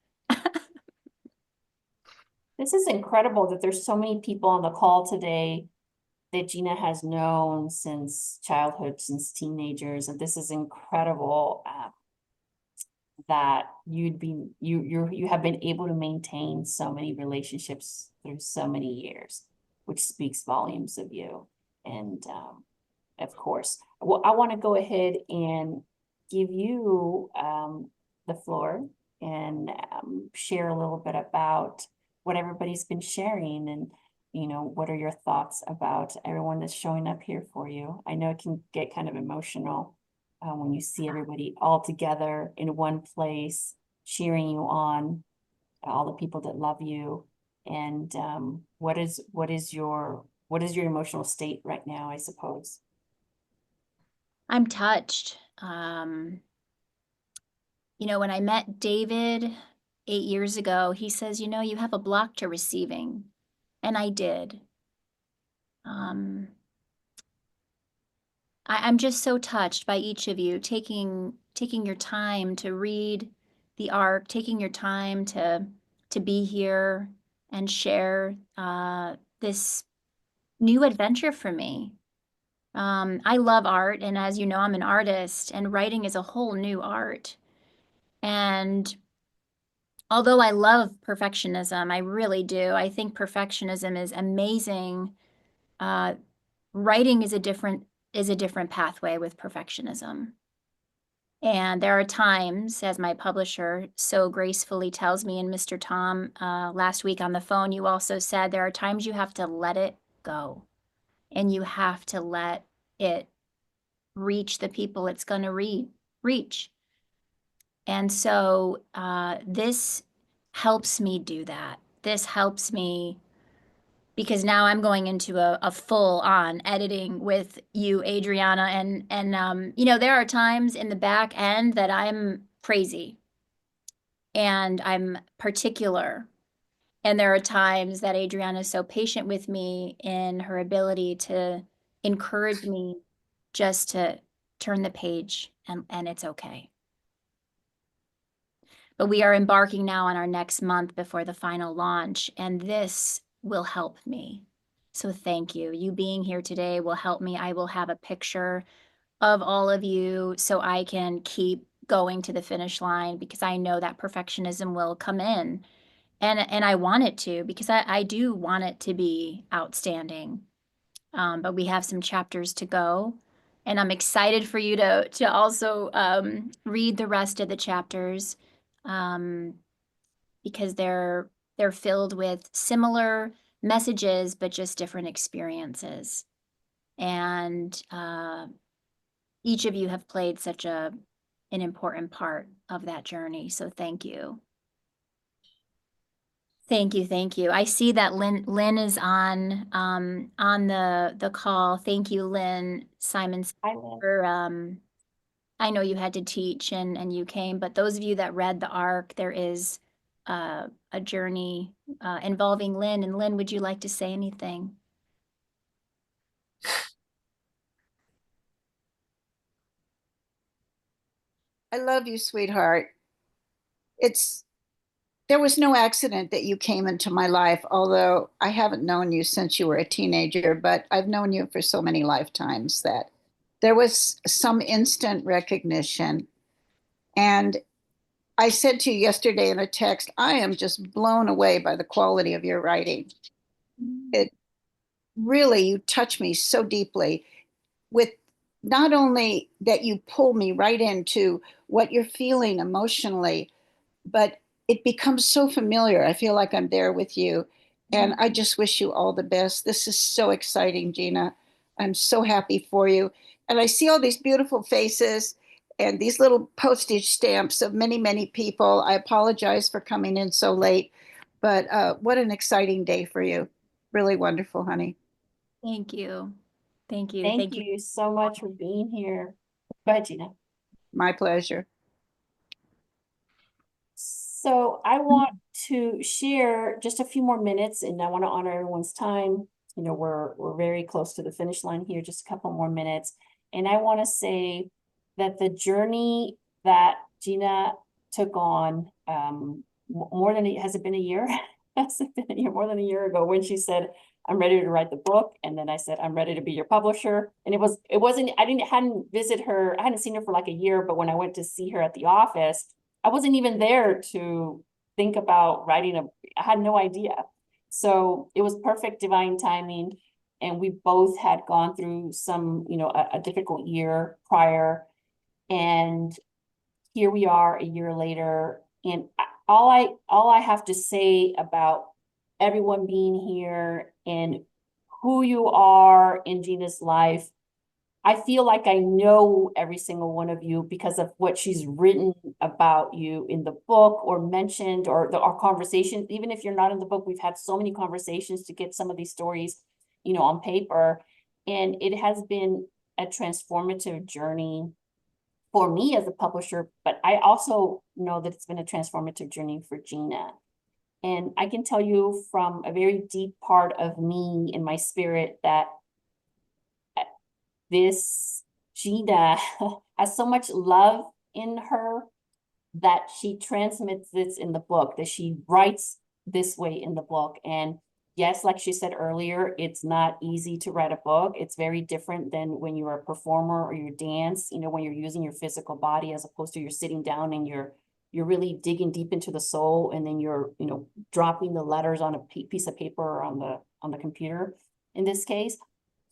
This is incredible that there's so many people on the call today that Gina has known since childhood, since teenagers, and this is incredible that you have been able to maintain so many relationships through so many years, which speaks volumes of you. And of course, well, I want to go ahead and give you the floor and share a little bit about what everybody's been sharing, and what are your thoughts about everyone that's showing up here for you. I know it can get kind of emotional when you see everybody all together in one place, cheering you on, all the people that love you. And what is your emotional state right now, I suppose? I'm touched. When I met David 8 years ago, he says, you have a block to receiving. And I did. I'm just so touched by each of you taking your time to read the arc, taking your time to be here and share this new adventure for me. I love art, and as you know, I'm an artist, and writing is a whole new art. And although I love perfectionism, I really do. I think perfectionism is amazing. Writing is a different pathway with perfectionism. And there are times, as my publisher so gracefully tells me, and Mr. Tom, last week on the phone, you also said there are times you have to let it go, and you have to let it reach the people it's going to reach. And so this helps me do that. This helps me because now I'm going into a full on editing with you, Adriana. And there are times in the back end that I'm crazy. and I'm particular. And there are times that Adriana is so patient with me in her ability to encourage me just to turn the page, and it's okay. But we are embarking now on our next month before the final launch, and this will help me. So thank you. You being here today will help me. I will have a picture of all of you so I can keep going to the finish line, because I know that perfectionism will come in. And I want it to, because I do want it to be outstanding. But we have some chapters to go. And I'm excited for you to also read the rest of the chapters, because they're filled with similar messages, but just different experiences. And each of you have played such an important part of that journey. So thank you. Thank you, thank you. I see that Lynn is on the call. Thank you, Lynn. Simon, for I know you had to teach and you came, but those of you that read the ARC, there is a journey involving Lynn. And Lynn, would you like to say anything? I love you, sweetheart. There was no accident that you came into my life, although I haven't known you since you were a teenager, but I've known you for so many lifetimes that there was some instant recognition. And I said to you yesterday in a text, I am just blown away by the quality of your writing. It really, you touch me so deeply with not only that you pull me right into what you're feeling emotionally, but it becomes so familiar. I feel like I'm there with you. And I just wish you all the best. This is so exciting, Gina. I'm so happy for you. And I see all these beautiful faces and these little postage stamps of many, many people. I apologize for coming in so late, but what an exciting day for you. Really wonderful, honey. Thank you. Thank you. Thank you so much for being here. Go ahead, Gina. My pleasure. So I want to share just a few more minutes, and I want to honor everyone's time. You know, we're very close to the finish line here, just a couple more minutes. And I want to say that the journey that Gina took on, more than has it been a year? Has it been a year? More than a year ago, when she said, I'm ready to write the book. And then I said, I'm ready to be your publisher. And it wasn't, hadn't visited her, I hadn't seen her for like a year, but when I went to see her at the office, I wasn't even there to think about writing I had no idea. So it was perfect divine timing. And we both had gone through some, you know, a difficult year prior. And here we are a year later. And all I have to say about everyone being here and who you are in Gina's life, I feel like I know every single one of you because of what she's written about you in the book or mentioned, or our conversations. Even if you're not in the book, we've had so many conversations to get some of these stories, you know, on paper. And it has been a transformative journey for me as a publisher, but I also know that it's been a transformative journey for Gina. And I can tell you from a very deep part of me in my spirit that this Gina has so much love in her that she transmits this in the book, that she writes this way in the book. And yes, like she said earlier, it's not easy to write a book. It's very different than when you're a performer or you dance, you know, when you're using your physical body as opposed to you're sitting down and you're really digging deep into the soul, and then you're, you know, dropping the letters on a piece of paper or on the computer. In this case,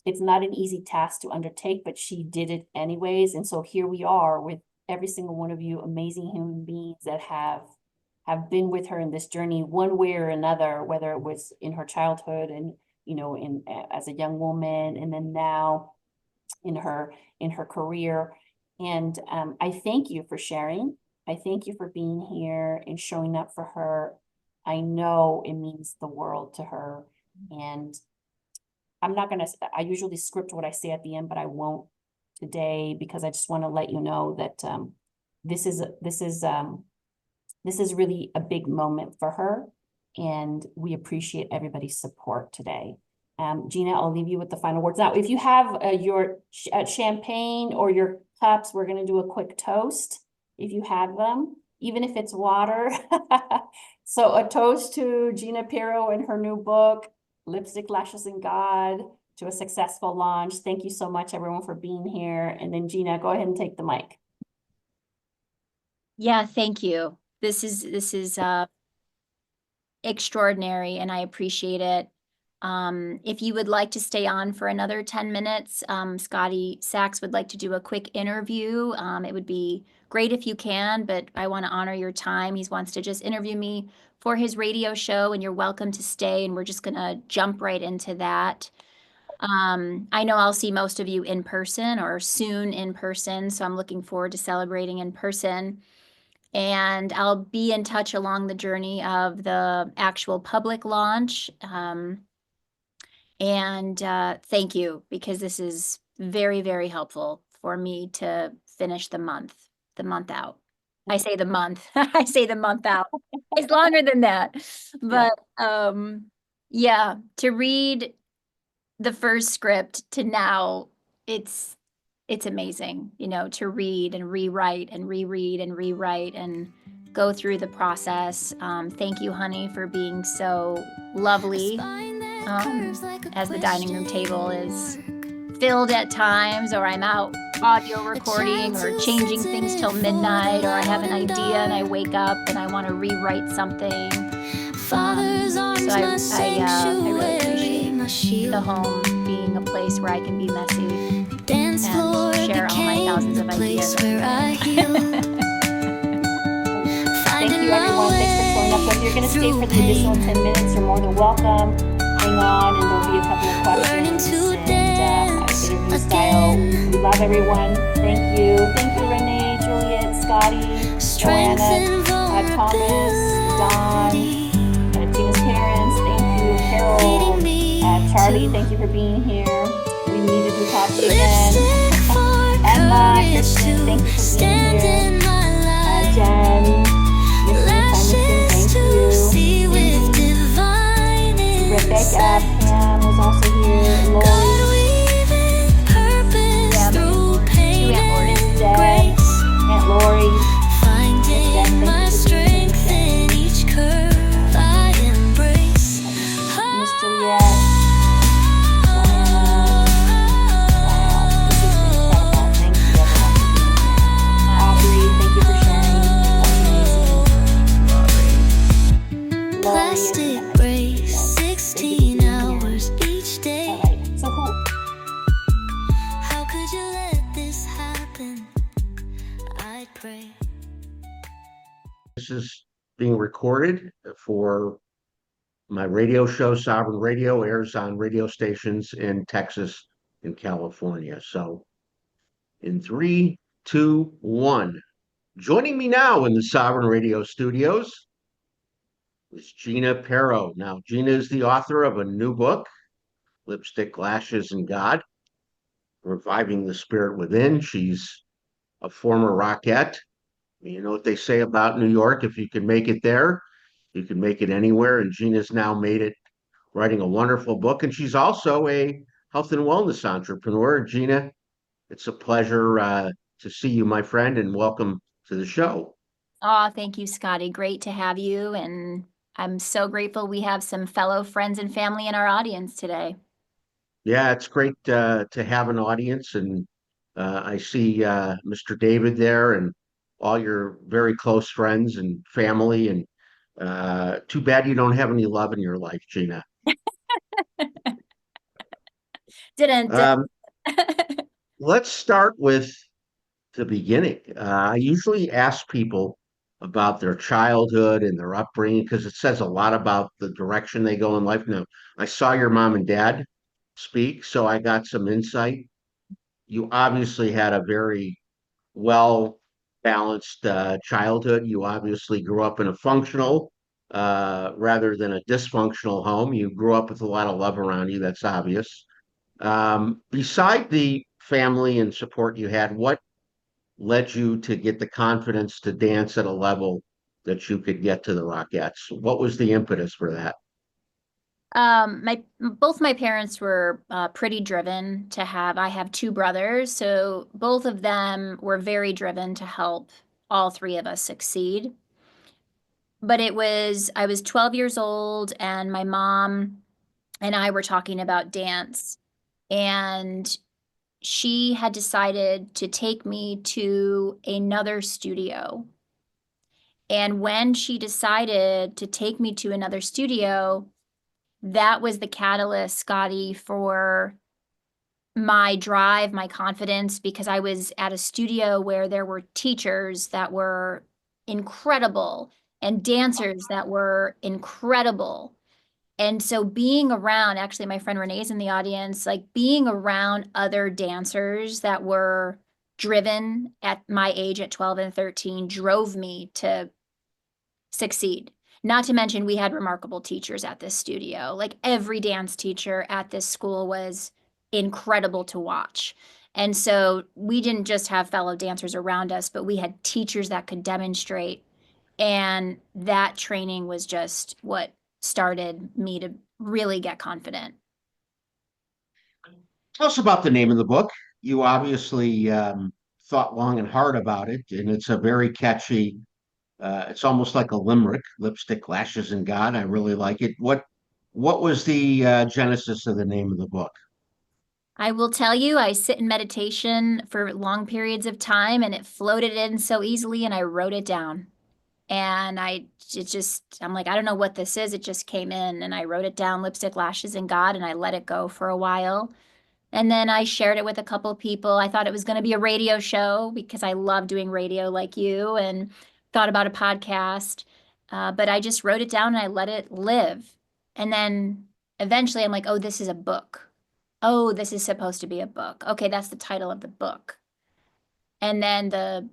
it's not an easy task to undertake, but she did it anyways. And so here we are with every single one of you amazing human beings that have been with her in this journey one way or another, whether it was in her childhood and, you know, as a young woman, and then now in her career. And I thank you for sharing. I thank you for being here and showing up for her. I know it means the world to her. And I usually script what I say at the end, but I won't today because I just want to let you know that this is This is really a big moment for her, and we appreciate everybody's support today. Gina, I'll leave you with the final words. Now, if you have your champagne or your cups, we're going to do a quick toast if you have them, even if it's water. So a toast to Gina Pero and her new book, Lipstick, Lashes, and God, to a successful launch. Thank you so much, everyone, for being here. And then Gina, go ahead and take the mic. Yeah, thank you. This is extraordinary, and I appreciate it. If you would like to stay on for another 10 minutes, Scotty Sachs would like to do a quick interview. It would be great if you can, but I want to honor your time. He wants to just interview me for his radio show, and you're welcome to stay, and we're just going to jump right into that. I know I'll see most of you in person or soon in person, so I'm looking forward to celebrating in person. And I'll be in touch along the journey of the actual public launch. Thank you, because this is very, very helpful for me to finish the month out. I say the month, I say the month out. It's longer than that. But yeah, to read the first script to now, it's amazing, you know, to read and rewrite and reread and rewrite and go through the process. Thank you, honey, for being so lovely. As the dining room table is filled at times, or I'm out audio recording or changing things till midnight, or I have an idea and I wake up and I want to rewrite something. So I really appreciate the home being a place where I can be messy and share all my thousands of ideas. Thank you, everyone. Thanks for showing up. So if you're going to stay for the additional 10 minutes, you're more than welcome. Hang on, and there'll be a couple of questions and interview style. We love everyone. Thank you. Thank you, Renee, Juliet, Scotty, Joanna, Thomas, Don, Tina's parents. Thank you, Carol, Charlie. Thank you for being here. We needed to talk to you again. Emma, Kristen, thank you for being here. Jen, thank you. Rebecca, Pam was also here. Lori, Aunt Lori, finding my strength in each curve I embrace. Miss Juliet. Plastic brace, 16 hours each day. So who? How could you let this happen? I'd pray. This is being recorded for my radio show. Sovereign Radio airs on radio stations in Texas and California. So in 3, 2, 1. Joining me now in the Sovereign Radio studios is Gina Pero. Now, Gina is the author of a new book, Lipstick, Lashes, and God, Reviving the Spirit Within. She's a former Rockette. You know what they say about New York? If you can make it there, you can make it anywhere. And Gina's now made it, writing a wonderful book. And she's also a health and wellness entrepreneur. Gina, it's a pleasure to see you, my friend, and welcome to the show. Oh, thank you, Scotty. Great to have you. And I'm so grateful we have some fellow friends and family in our audience today. Yeah, it's great to have an audience. And I see Mr. David there and all your very close friends and family. And too bad you don't have any love in your life, Gina. Let's start with the beginning. I usually ask people about their childhood and their upbringing because it says a lot about the direction they go in life. Now, I saw your mom and dad speak, so I got some insight. You obviously had a very well balanced childhood. You obviously grew up in a functional rather than a dysfunctional home. You grew up with a lot of love around you. That's obvious. Beside the family and support you had, what led you to get the confidence to dance at a level that you could get to the Rockettes? What was the impetus for that? Both my parents were pretty driven to have. I have two brothers, so both of them were very driven to help all three of us succeed. But I was 12 years old, and my mom and I were talking about dance, and she had decided to take me to another studio. And when she decided to take me to another studio, that was the catalyst, Scotty, for my drive, my confidence, because I was at a studio where there were teachers that were incredible and dancers that were incredible. And so being around, actually, my friend Renee's in the audience, like being around other dancers that were driven at my age at 12 and 13 drove me to succeed. Not to mention, we had remarkable teachers at this studio. Like every dance teacher at this school was incredible to watch. And so we didn't just have fellow dancers around us, but we had teachers that could demonstrate. And that training was just what started me to really get confident. Tell us about the name of the book. You obviously thought long and hard about it, and it's a very catchy. It's almost like a limerick: lipstick, lashes, and God. I really like it. What was the genesis of the name of the book? I will tell you, I sit in meditation for long periods of time and it floated in so easily and I wrote it down. And I'm like, I don't know what this is. It just came in and I wrote it down, lipstick, lashes, and God, and I let it go for a while. And then I shared it with a couple of people. I thought it was going to be a radio show because I love doing radio like you and thought about a podcast. But I just wrote it down and I let it live. And then eventually I'm like, oh, this is a book. Oh, this is supposed to be a book. Okay, that's the title of the book. And then the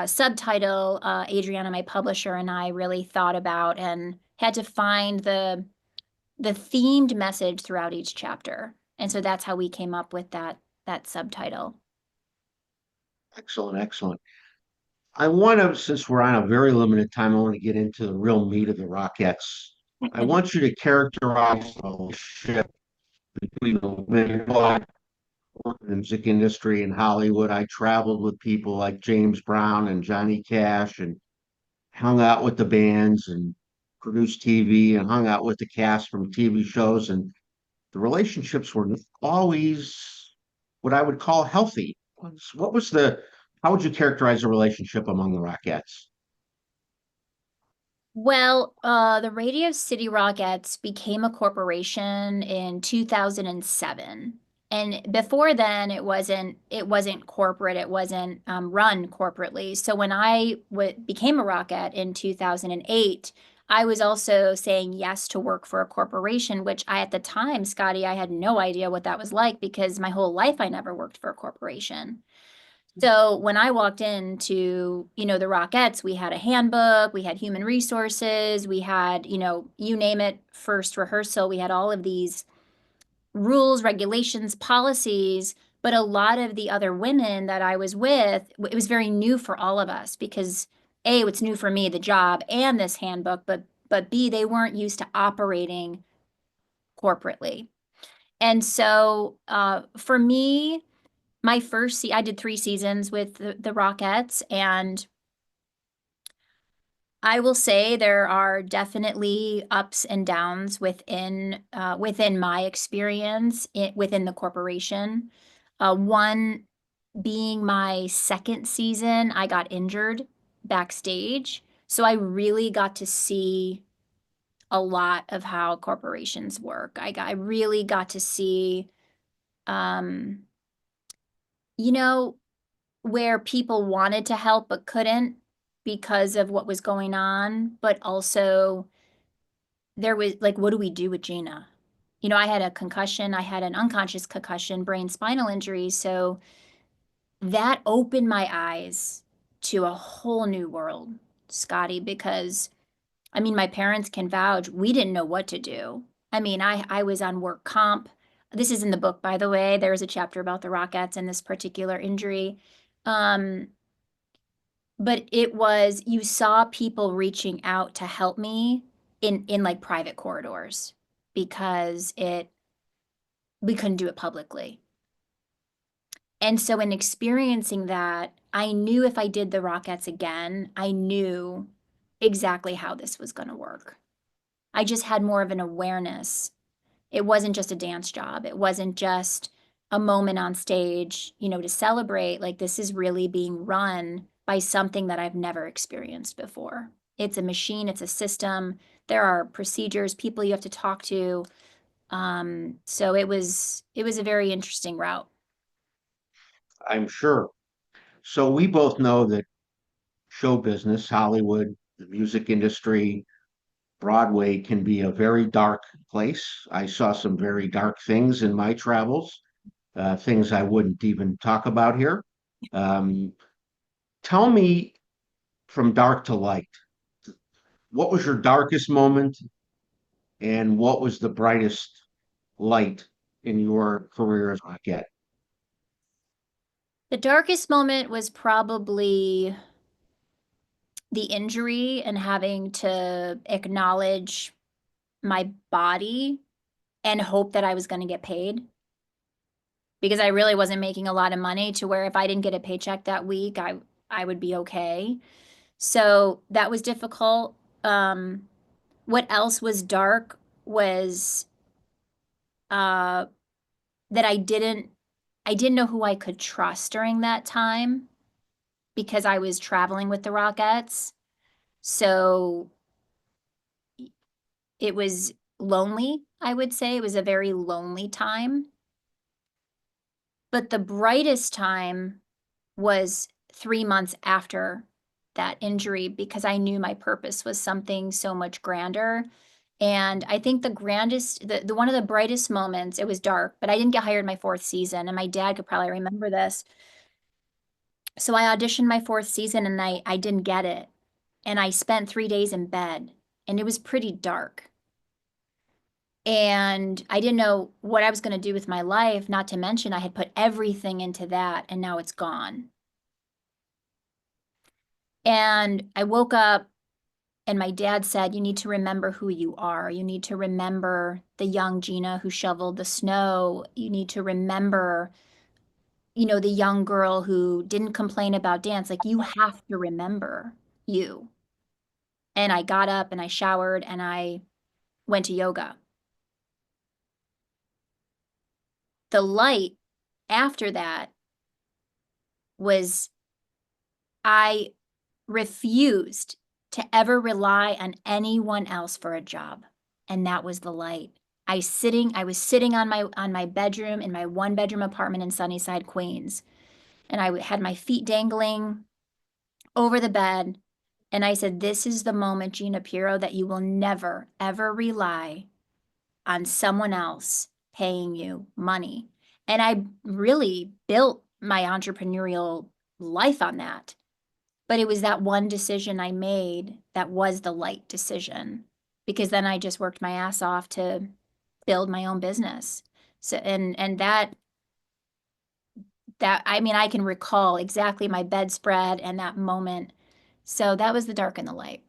subtitle, Adriana, my publisher, and I really thought about and had to find the themed message throughout each chapter. And so that's how we came up with that subtitle. Excellent, excellent. I want to, since we're on a very limited time, I want to get into the real meat of the Rockettes. I want you to characterize the relationship between the women who I worked in the music industry in Hollywood. I traveled with people like James Brown and Johnny Cash and hung out with the bands and produced TV and hung out with the cast from TV shows. And the relationships were always what I would call healthy. What was how would you characterize the relationship among the Rockettes? Well, the Radio City Rockettes became a corporation in 2007. And before then, it wasn't corporate. It wasn't run corporately. So when I became a Rockette in 2008, I was also saying yes to work for a corporation, which at the time, Scotty, I had no idea what that was like because my whole life I never worked for a corporation. So when I walked into, the Rockettes, we had a handbook, we had human resources, we had, you name it, first rehearsal, we had all of these rules, regulations, policies. But a lot of the other women that I was with, it was very new for all of us because A, it's new for me, the job and this handbook, but B, they weren't used to operating corporately. And so for me, I did 3 seasons with the Rockettes, and I will say there are definitely ups and downs within my experience within the corporation. One being my second season, I got injured backstage, so I really got to see a lot of how corporations work. I really got to see, um, you know, where people wanted to help but couldn't because of what was going on, but also there was like, what do we do with Gina? I had a concussion, I had an unconscious concussion, brain spinal injury. So that opened my eyes to a whole new world, Scotty, because my parents can vouch, we didn't know what to do. I was on work comp. This is in the book, by the way. There is a chapter about the Rockettes and this particular injury. but it was, you saw people reaching out to help me in like private corridors because we couldn't do it publicly. And so in experiencing that, I knew if I did the Rockettes again, I knew exactly how this was going to work. I just had more of an awareness. It wasn't just a dance job. It wasn't just a moment on stage, to celebrate. Like, this is really being run by something that I've never experienced before. It's a machine, it's a system. There are procedures, people you have to talk to. So it was a very interesting route. I'm sure. So we both know that show business, Hollywood, the music industry, Broadway can be a very dark place. I saw some very dark things in my travels, things I wouldn't even talk about here. Um, Tell me from dark to light, what was your darkest moment and what was the brightest light in your career as a Rocket? The darkest moment was probably the injury and having to acknowledge my body and hope that I was going to get paid, because I really wasn't making a lot of money to where if I didn't get a paycheck that week, I would be okay. So that was difficult. What else was dark was uh, that I didn't know who I could trust during that time because I was traveling with the Rockettes. So it was lonely, I would say. It was a very lonely time. But the brightest time was 3 months after that injury because I knew my purpose was something so much grander. And I think the grandest, the one of the brightest moments, it was dark, but I didn't get hired my fourth season, and my dad could probably remember this. So I auditioned my fourth season and I didn't get it. And I spent 3 days in bed, and it was pretty dark. And I didn't know what I was going to do with my life, not to mention I had put everything into that, and now it's gone. And I woke up and my dad said, "You need to remember who you are. You need to remember the young Gina who shoveled the snow. You need to remember, the young girl who didn't complain about dance. Like, you have to remember you." And I got up and I showered and I went to yoga. The light after that was I refused to ever rely on anyone else for a job. And that was the light. I was sitting on my bedroom in my one bedroom apartment in Sunnyside, Queens, and I had my feet dangling over the bed, and I said, "This is the moment, Gina Pero, that you will never ever rely on someone else paying you money." And I really built my entrepreneurial life on that. But it was that one decision I made that was the light decision, because then I just worked my ass off to build my own business. So and that I mean, I can recall exactly my bedspread and that moment. So that was the dark and the light.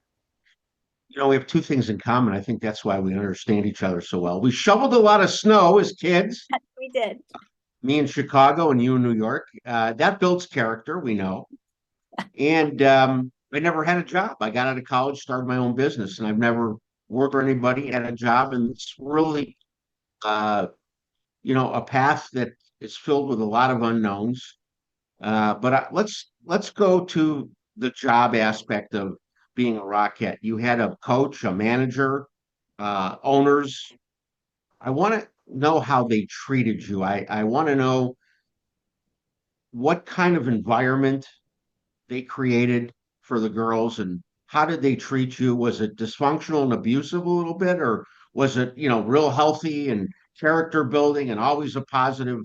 We have two things in common. I think that's why we understand each other so well. We shoveled a lot of snow as kids, We did. me in Chicago and you in New York. That builds character, we know. And I never had a job. I got out of college, started my own business, and I've never worked for anybody, had a job. And it's really, a path that is filled with a lot of unknowns. But let's go to the job aspect of being a Rocket. You had a coach, a manager, owners. I want to know how they treated you. I want to know what kind of environment they created for the girls and how did they treat you? Was it dysfunctional and abusive a little bit, or was it, real healthy and character building and always a positive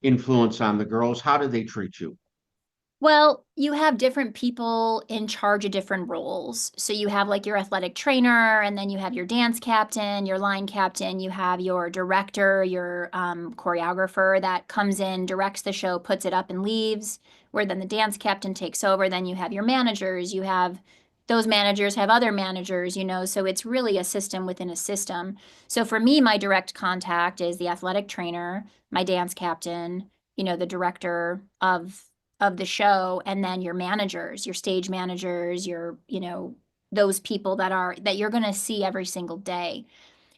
influence on the girls? How did they treat you? Well, you have different people in charge of different roles. So you have like your athletic trainer, and then you have your dance captain, your line captain, you have your director, your choreographer that comes in, directs the show, puts it up, and leaves, where then the dance captain takes over. Then you have your managers, you have those managers have other managers, so it's really a system within a system. So for me, my direct contact is the athletic trainer, my dance captain, the director of the show, and then your managers, your stage managers, those people that you're going to see every single day.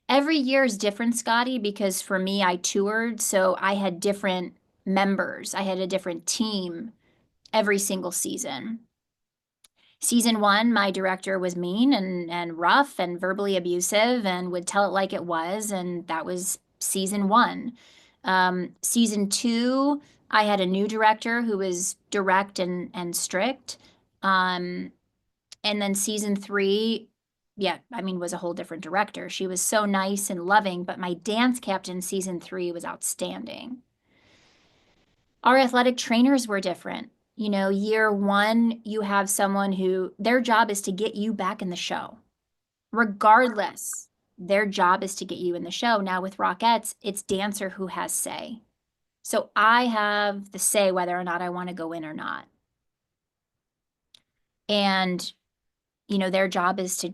Every year is different, Scotty, because for me, I toured, so I had different members. I had a different team every single season. Season 1, my director was mean and rough and verbally abusive and would tell it like it was, and that was season 1. Season 2, I had a new director who was direct and strict. And then season 3, yeah, I mean, was a whole different director. She was so nice and loving, but my dance captain season 3 was outstanding. Our athletic trainers were different. Year 1, you have someone who their job is to get you back in the show. Regardless, their job is to get you in the show. Now with Rockettes, it's dancer who has say. So I have the say whether or not I want to go in or not. And, their job is to,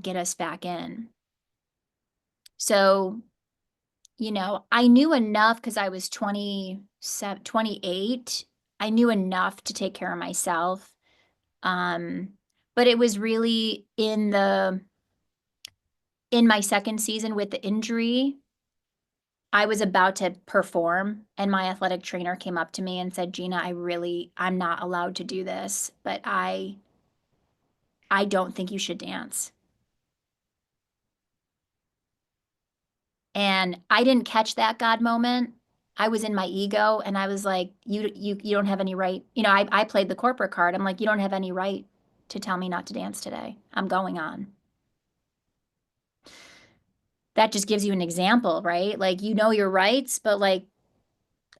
get us back in. So, I knew enough because I was 28. I knew enough to take care of myself. But it was really in my second season with the injury, I was about to perform, and my athletic trainer came up to me and said, Gina, I'm not allowed to do this, but I don't think you should dance. And I didn't catch that God moment. I was in my ego, and I was like, you don't have any right. I played the corporate card. I'm like, you don't have any right to tell me not to dance today. I'm going on. That just gives you an example, right? Like, your rights, but like,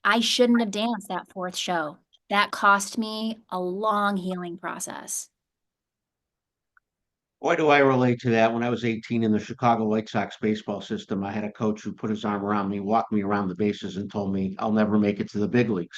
I shouldn't have danced that 4th show. That cost me a long healing process. Boy, do I relate to that. When I was 18 in the Chicago White Sox baseball system, I had a coach who put his arm around me, walked me around the bases, and told me I'll never make it to the big leagues.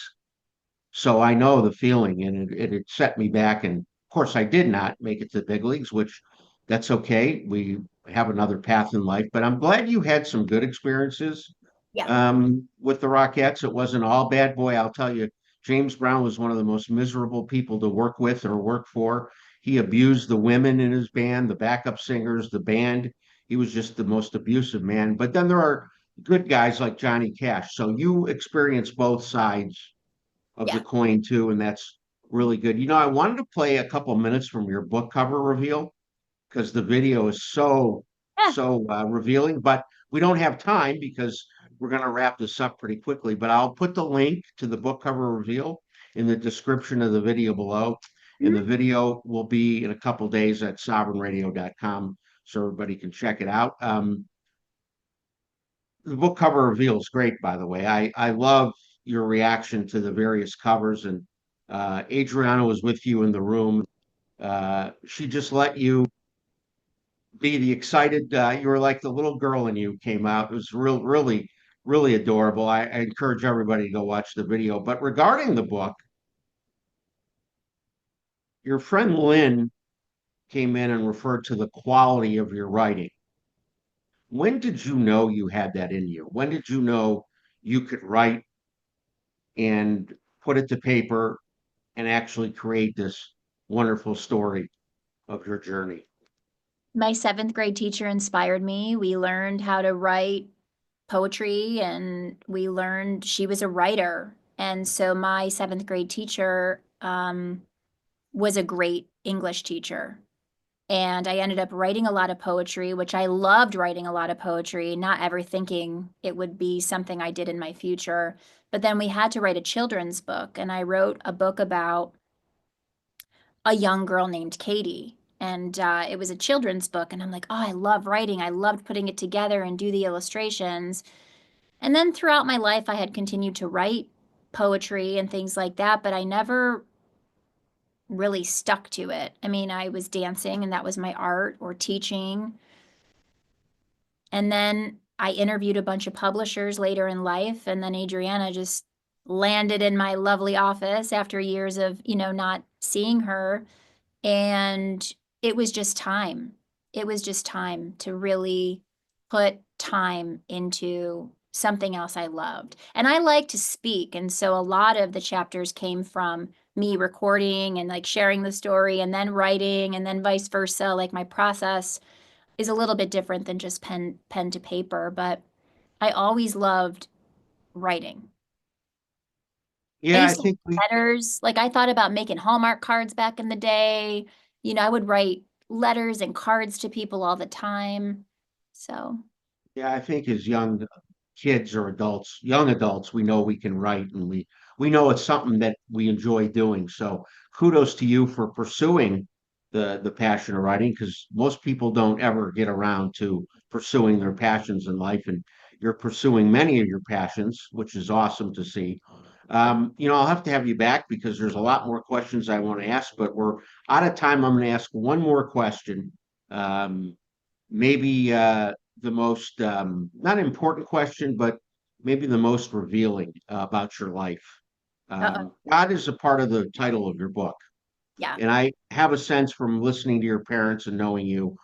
So I know the feeling, and it set me back. And of course, I did not make it to the big leagues, which that's okay. We have another path in life, but I'm glad you had some good experiences Yeah. with the Rockettes. It wasn't all bad. Boy, I'll tell you, James Brown was one of the most miserable people to work with or work for. He abused the women in his band, the backup singers, the band. He was just the most abusive man. But then there are good guys like Johnny Cash. So you experience both sides of the Yeah. coin too, and that's really good. I wanted to play a couple minutes from your book cover reveal because the video is so revealing, but we don't have time because we're going to wrap this up pretty quickly. But I'll put the link to the book cover reveal in the description of the video below. And the video will be in a couple days at sovereignradio.com so everybody can check it out. The book cover reveal is great, by the way. I love your reaction to the various covers, and Adriana was with you in the room. She just let you be the excited. You were like the little girl in you came out. It was really, really adorable. I encourage everybody to go watch the video. But regarding the book, your friend Lynn came in and referred to the quality of your writing. When did you know you had that in you? When did you know you could write and put it to paper and actually create this wonderful story of your journey? My 7th grade teacher inspired me. We learned how to write poetry, and she was a writer. And so my 7th grade teacher was a great English teacher. And I ended up writing a lot of poetry, which I loved writing a lot of poetry, not ever thinking it would be something I did in my future. But then we had to write a children's book, and I wrote a book about a young girl named Katie. And it was a children's book. And I'm like, oh, I love writing. I loved putting it together and do the illustrations. And then throughout my life, I had continued to write poetry and things like that, but I never really stuck to it. I mean, I was dancing and that was my art, or teaching. And then I interviewed a bunch of publishers later in life, and then Adriana just landed in my lovely office after years of, not seeing her. And it was just time. It was just time to really put time into something else I loved. And I like to speak. And so a lot of the chapters came from me recording and like sharing the story and then writing and then vice versa. Like my process is a little bit different than just pen to paper, but I always loved writing. I Yeah, I used to think we, write letters. Like I thought about making Hallmark cards back in the day. I would write letters and cards to people all the time. So, yeah, I think as young kids or adults, young adults, we know we can write and we know it's something that we enjoy doing. So kudos to you for pursuing the passion of writing, because most people don't ever get around to pursuing their passions in life, and you're pursuing many of your passions, which is awesome to see. I'll have to have you back because there's a lot more questions I want to ask, but we're out of time. I'm going to ask one more question. Maybe the most not important question, but maybe the most revealing about your life. God is a part of the title of your book. yeah. And I have a sense from listening to your parents and knowing you,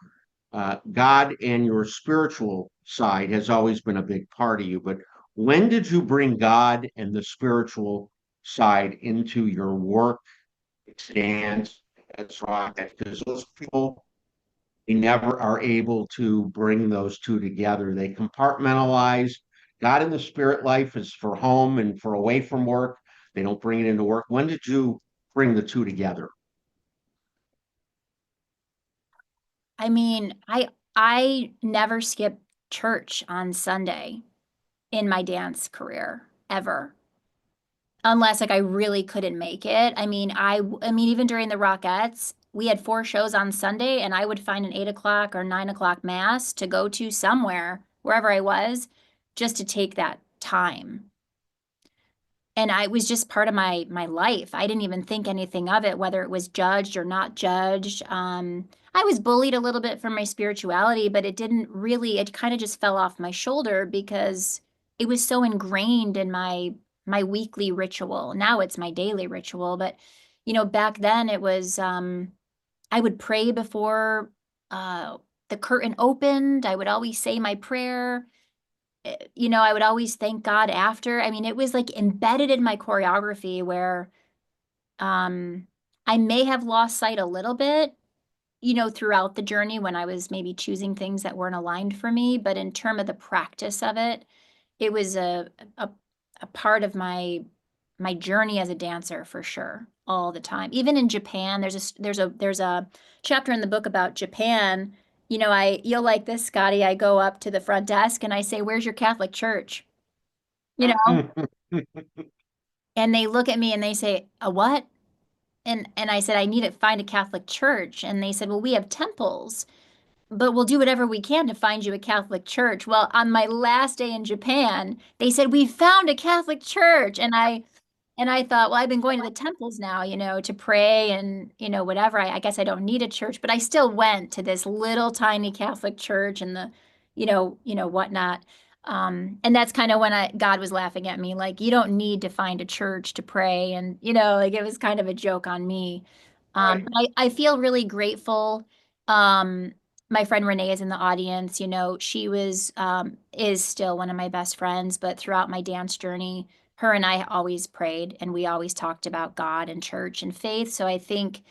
God and your spiritual side has always been a big part of you. But when did you bring God and the spiritual side into your work, dance, as rock? Because those people, they never are able to bring those two together. They compartmentalize. God in the spirit life is for home and for away from work. They don't bring it into work. When did you bring the two together? I mean, I never skipped church on Sunday in my dance career ever. Unless like I really couldn't make it. I mean, even during the Rockettes, we had 4 shows on Sunday, and I would find an 8 o'clock or 9 o'clock mass to go to somewhere, wherever I was, just to take that time. And I was just part of my life. I didn't even think anything of it, whether it was judged or not judged. I was bullied a little bit for my spirituality, but it didn't really, it kind of just fell off my shoulder because it was so ingrained in my weekly ritual. Now it's my daily ritual, but back then it was I would pray before the curtain opened. I would always say my prayer. I would always thank God after. I mean, it was like embedded in my choreography where um I may have lost sight a little bit, throughout the journey when I was maybe choosing things that weren't aligned for me, but in terms of the practice of it, it was a, a part of my journey as a dancer for sure, all the time. Even in Japan, there's a chapter in the book about Japan. You'll like this, Scotty. I go up to the front desk and I say, "Where's your Catholic church?" You know, and they look at me and they say, "A what?" And I said, "I need to find a Catholic church." And they said, "Well, we have temples, but we'll do whatever we can to find you a Catholic church." Well, on my last day in Japan, they said, "We found a Catholic church." And I thought, well, I've been going to the temples now, to pray and, whatever. I guess I don't need a church, but I still went to this little tiny Catholic church and the, whatnot. And that's kind of when God was laughing at me, like, you don't need to find a church to pray. And, like it was kind of a joke on me. But I feel really grateful. Um, my friend Renee is in the audience. She is still one of my best friends, but throughout my dance journey, her and I always prayed and we always talked about God and church and faith. So I think,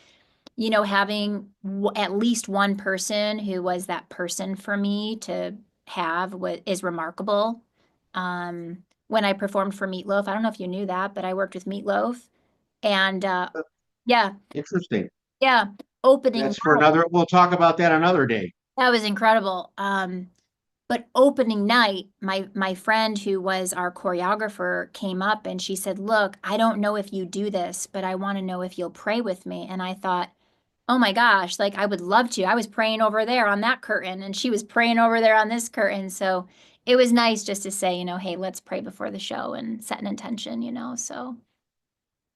having at least one person who was that person for me to have is remarkable. When I performed for Meatloaf, I don't know if you knew that, but I worked with Meatloaf and yeah, Interesting. yeah, opening That's for night, another, we'll talk about that another day. that was incredible. But opening night, my friend who was our choreographer came up and she said, "Look, I don't know if you do this, but I want to know if you'll pray with me." And I thought, "Oh my gosh, like I would love to." I was praying over there on that curtain and she was praying over there on this curtain. So it was nice just to say, "Hey, let's pray before the show and set an intention," so.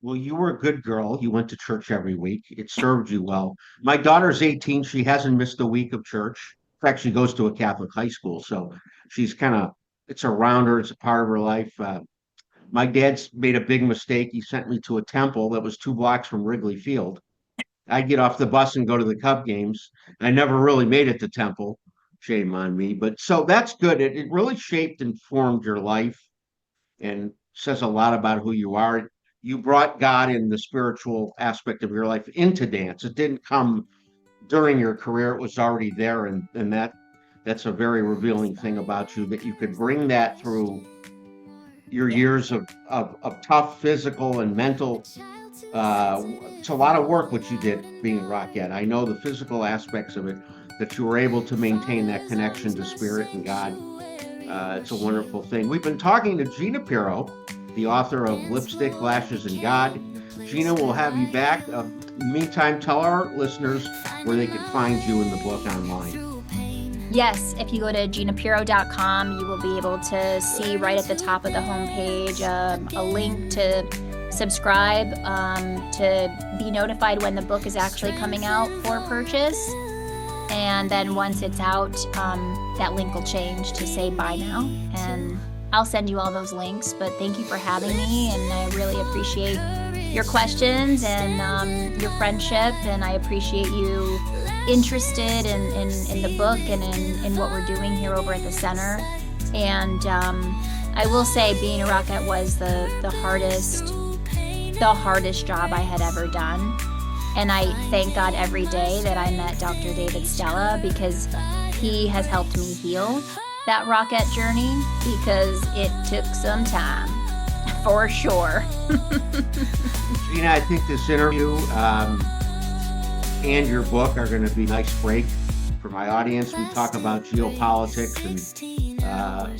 Well, you were a good girl. You went to church every week. It served you well. My daughter's 18. She hasn't missed a week of church. In fact, she goes to a Catholic high school, so she's kind of it's around her. It's a part of her life. My dad's made a big mistake. He sent me to a temple that was 2 blocks from Wrigley Field. I get off the bus and go to the Cub games. I never really made it to Temple. Shame on me. But so that's good. It really shaped and formed your life and says a lot about who you are. You brought God in the spiritual aspect of your life into dance. It didn't come during your career, it was already there. And that's a very revealing thing about you that you could bring that through your years of tough physical and mental it's a lot of work what you did being a rockette. I know the physical aspects of it, that you were able to maintain that connection to spirit and God. It's a wonderful thing. We've been talking to Gina Pero, the author of Lipstick, Lashes, and God. Gina, we'll have you back. Meantime, tell our listeners where they can find you in the book online. Yes, if you go to ginapero.com, you will be able to see right at the top of the homepage a link to subscribe, to be notified when the book is actually coming out for purchase. And then once it's out, that link will change to say buy now. And I'll send you all those links. But thank you for having me, and I really appreciate your questions and your friendship, and I appreciate you interested in the book and in what we're doing here over at the center. And I will say being a rockette was the hardest job I had ever done. And I thank God every day that I met Dr. David Stella, because he has helped me heal that rockette journey, because it took some time, for sure. Gina, I think this interview and your book are going to be a nice break for my audience. We talk about geopolitics and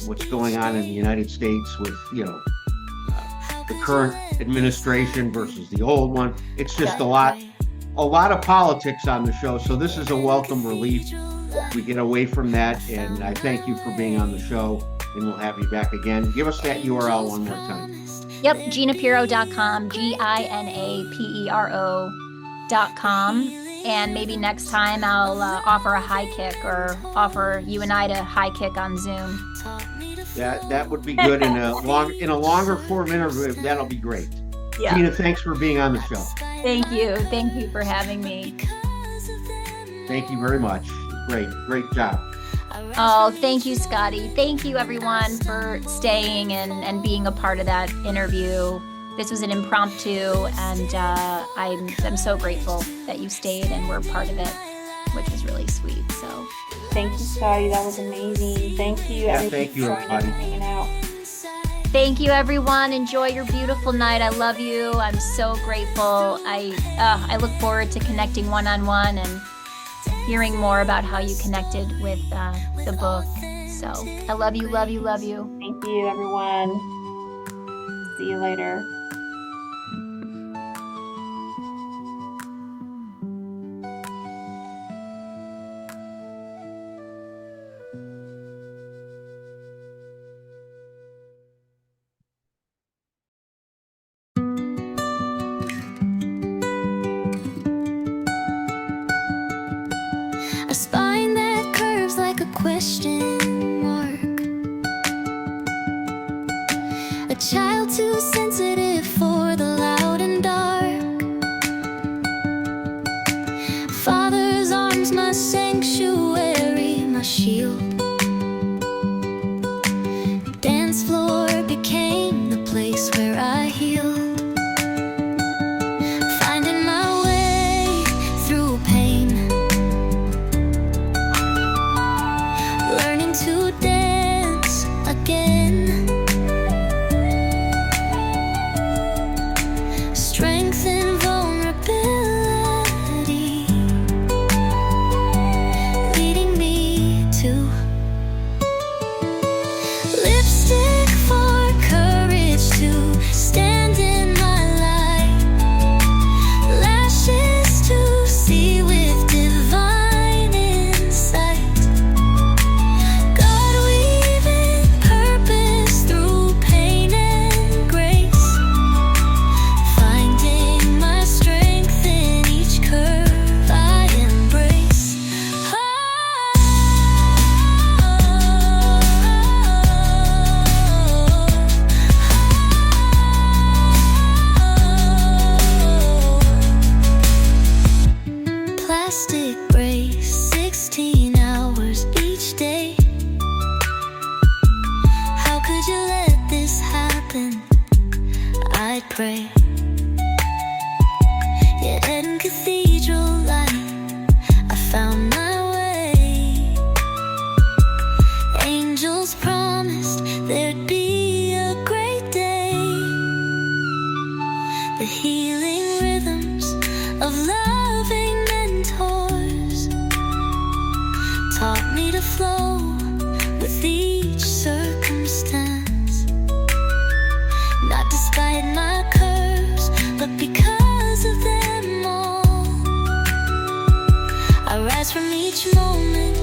what's going on in the United States with, the current administration versus the old one. It's just a lot of politics on the show. So this is a welcome relief. We get away from that. And I thank you for being on the show, and we'll have you back again. Give us that URL one more time. Yep, ginapero.com, GINAPERO.com. And maybe next time I'll offer a high kick, or offer you and I to high kick on Zoom. That would be good in a longer form interview. That'll be great. Yeah. Gina, thanks for being on the show. Thank you for having me. Thank you very much. Great job. Oh, thank you, Scotty. Thank you, everyone, for staying and being a part of that interview. This was an impromptu, and I'm so grateful that you stayed and were part of it, which was really sweet. So, thank you, Scotty. That was amazing. Thank you. Thank you, everybody. Hanging out. Thank you, everyone. Enjoy your beautiful night. I love you. I'm so grateful. I look forward to connecting one-on-one and hearing more about how you connected with the book. So I love you, love you, love you. Thank you, everyone. See you later. A spine that curves like a question mark. A child too sensitive for the loud and dark. Father's arms, my sanctuary, my shield. Dance floor became the place where I healed. Finding my way through pain. Learning to dance again. Strength and vulnerability leading me to lipstick for courage to stand in my light. Lashes to see with divine insight. God pray. Yet in cathedral light, I found my way. Angels promised there'd be a great day. The healing rhythms of loving mentors taught me to flow with each circumstance, not despite my curves, but because of them all. I rise from each moment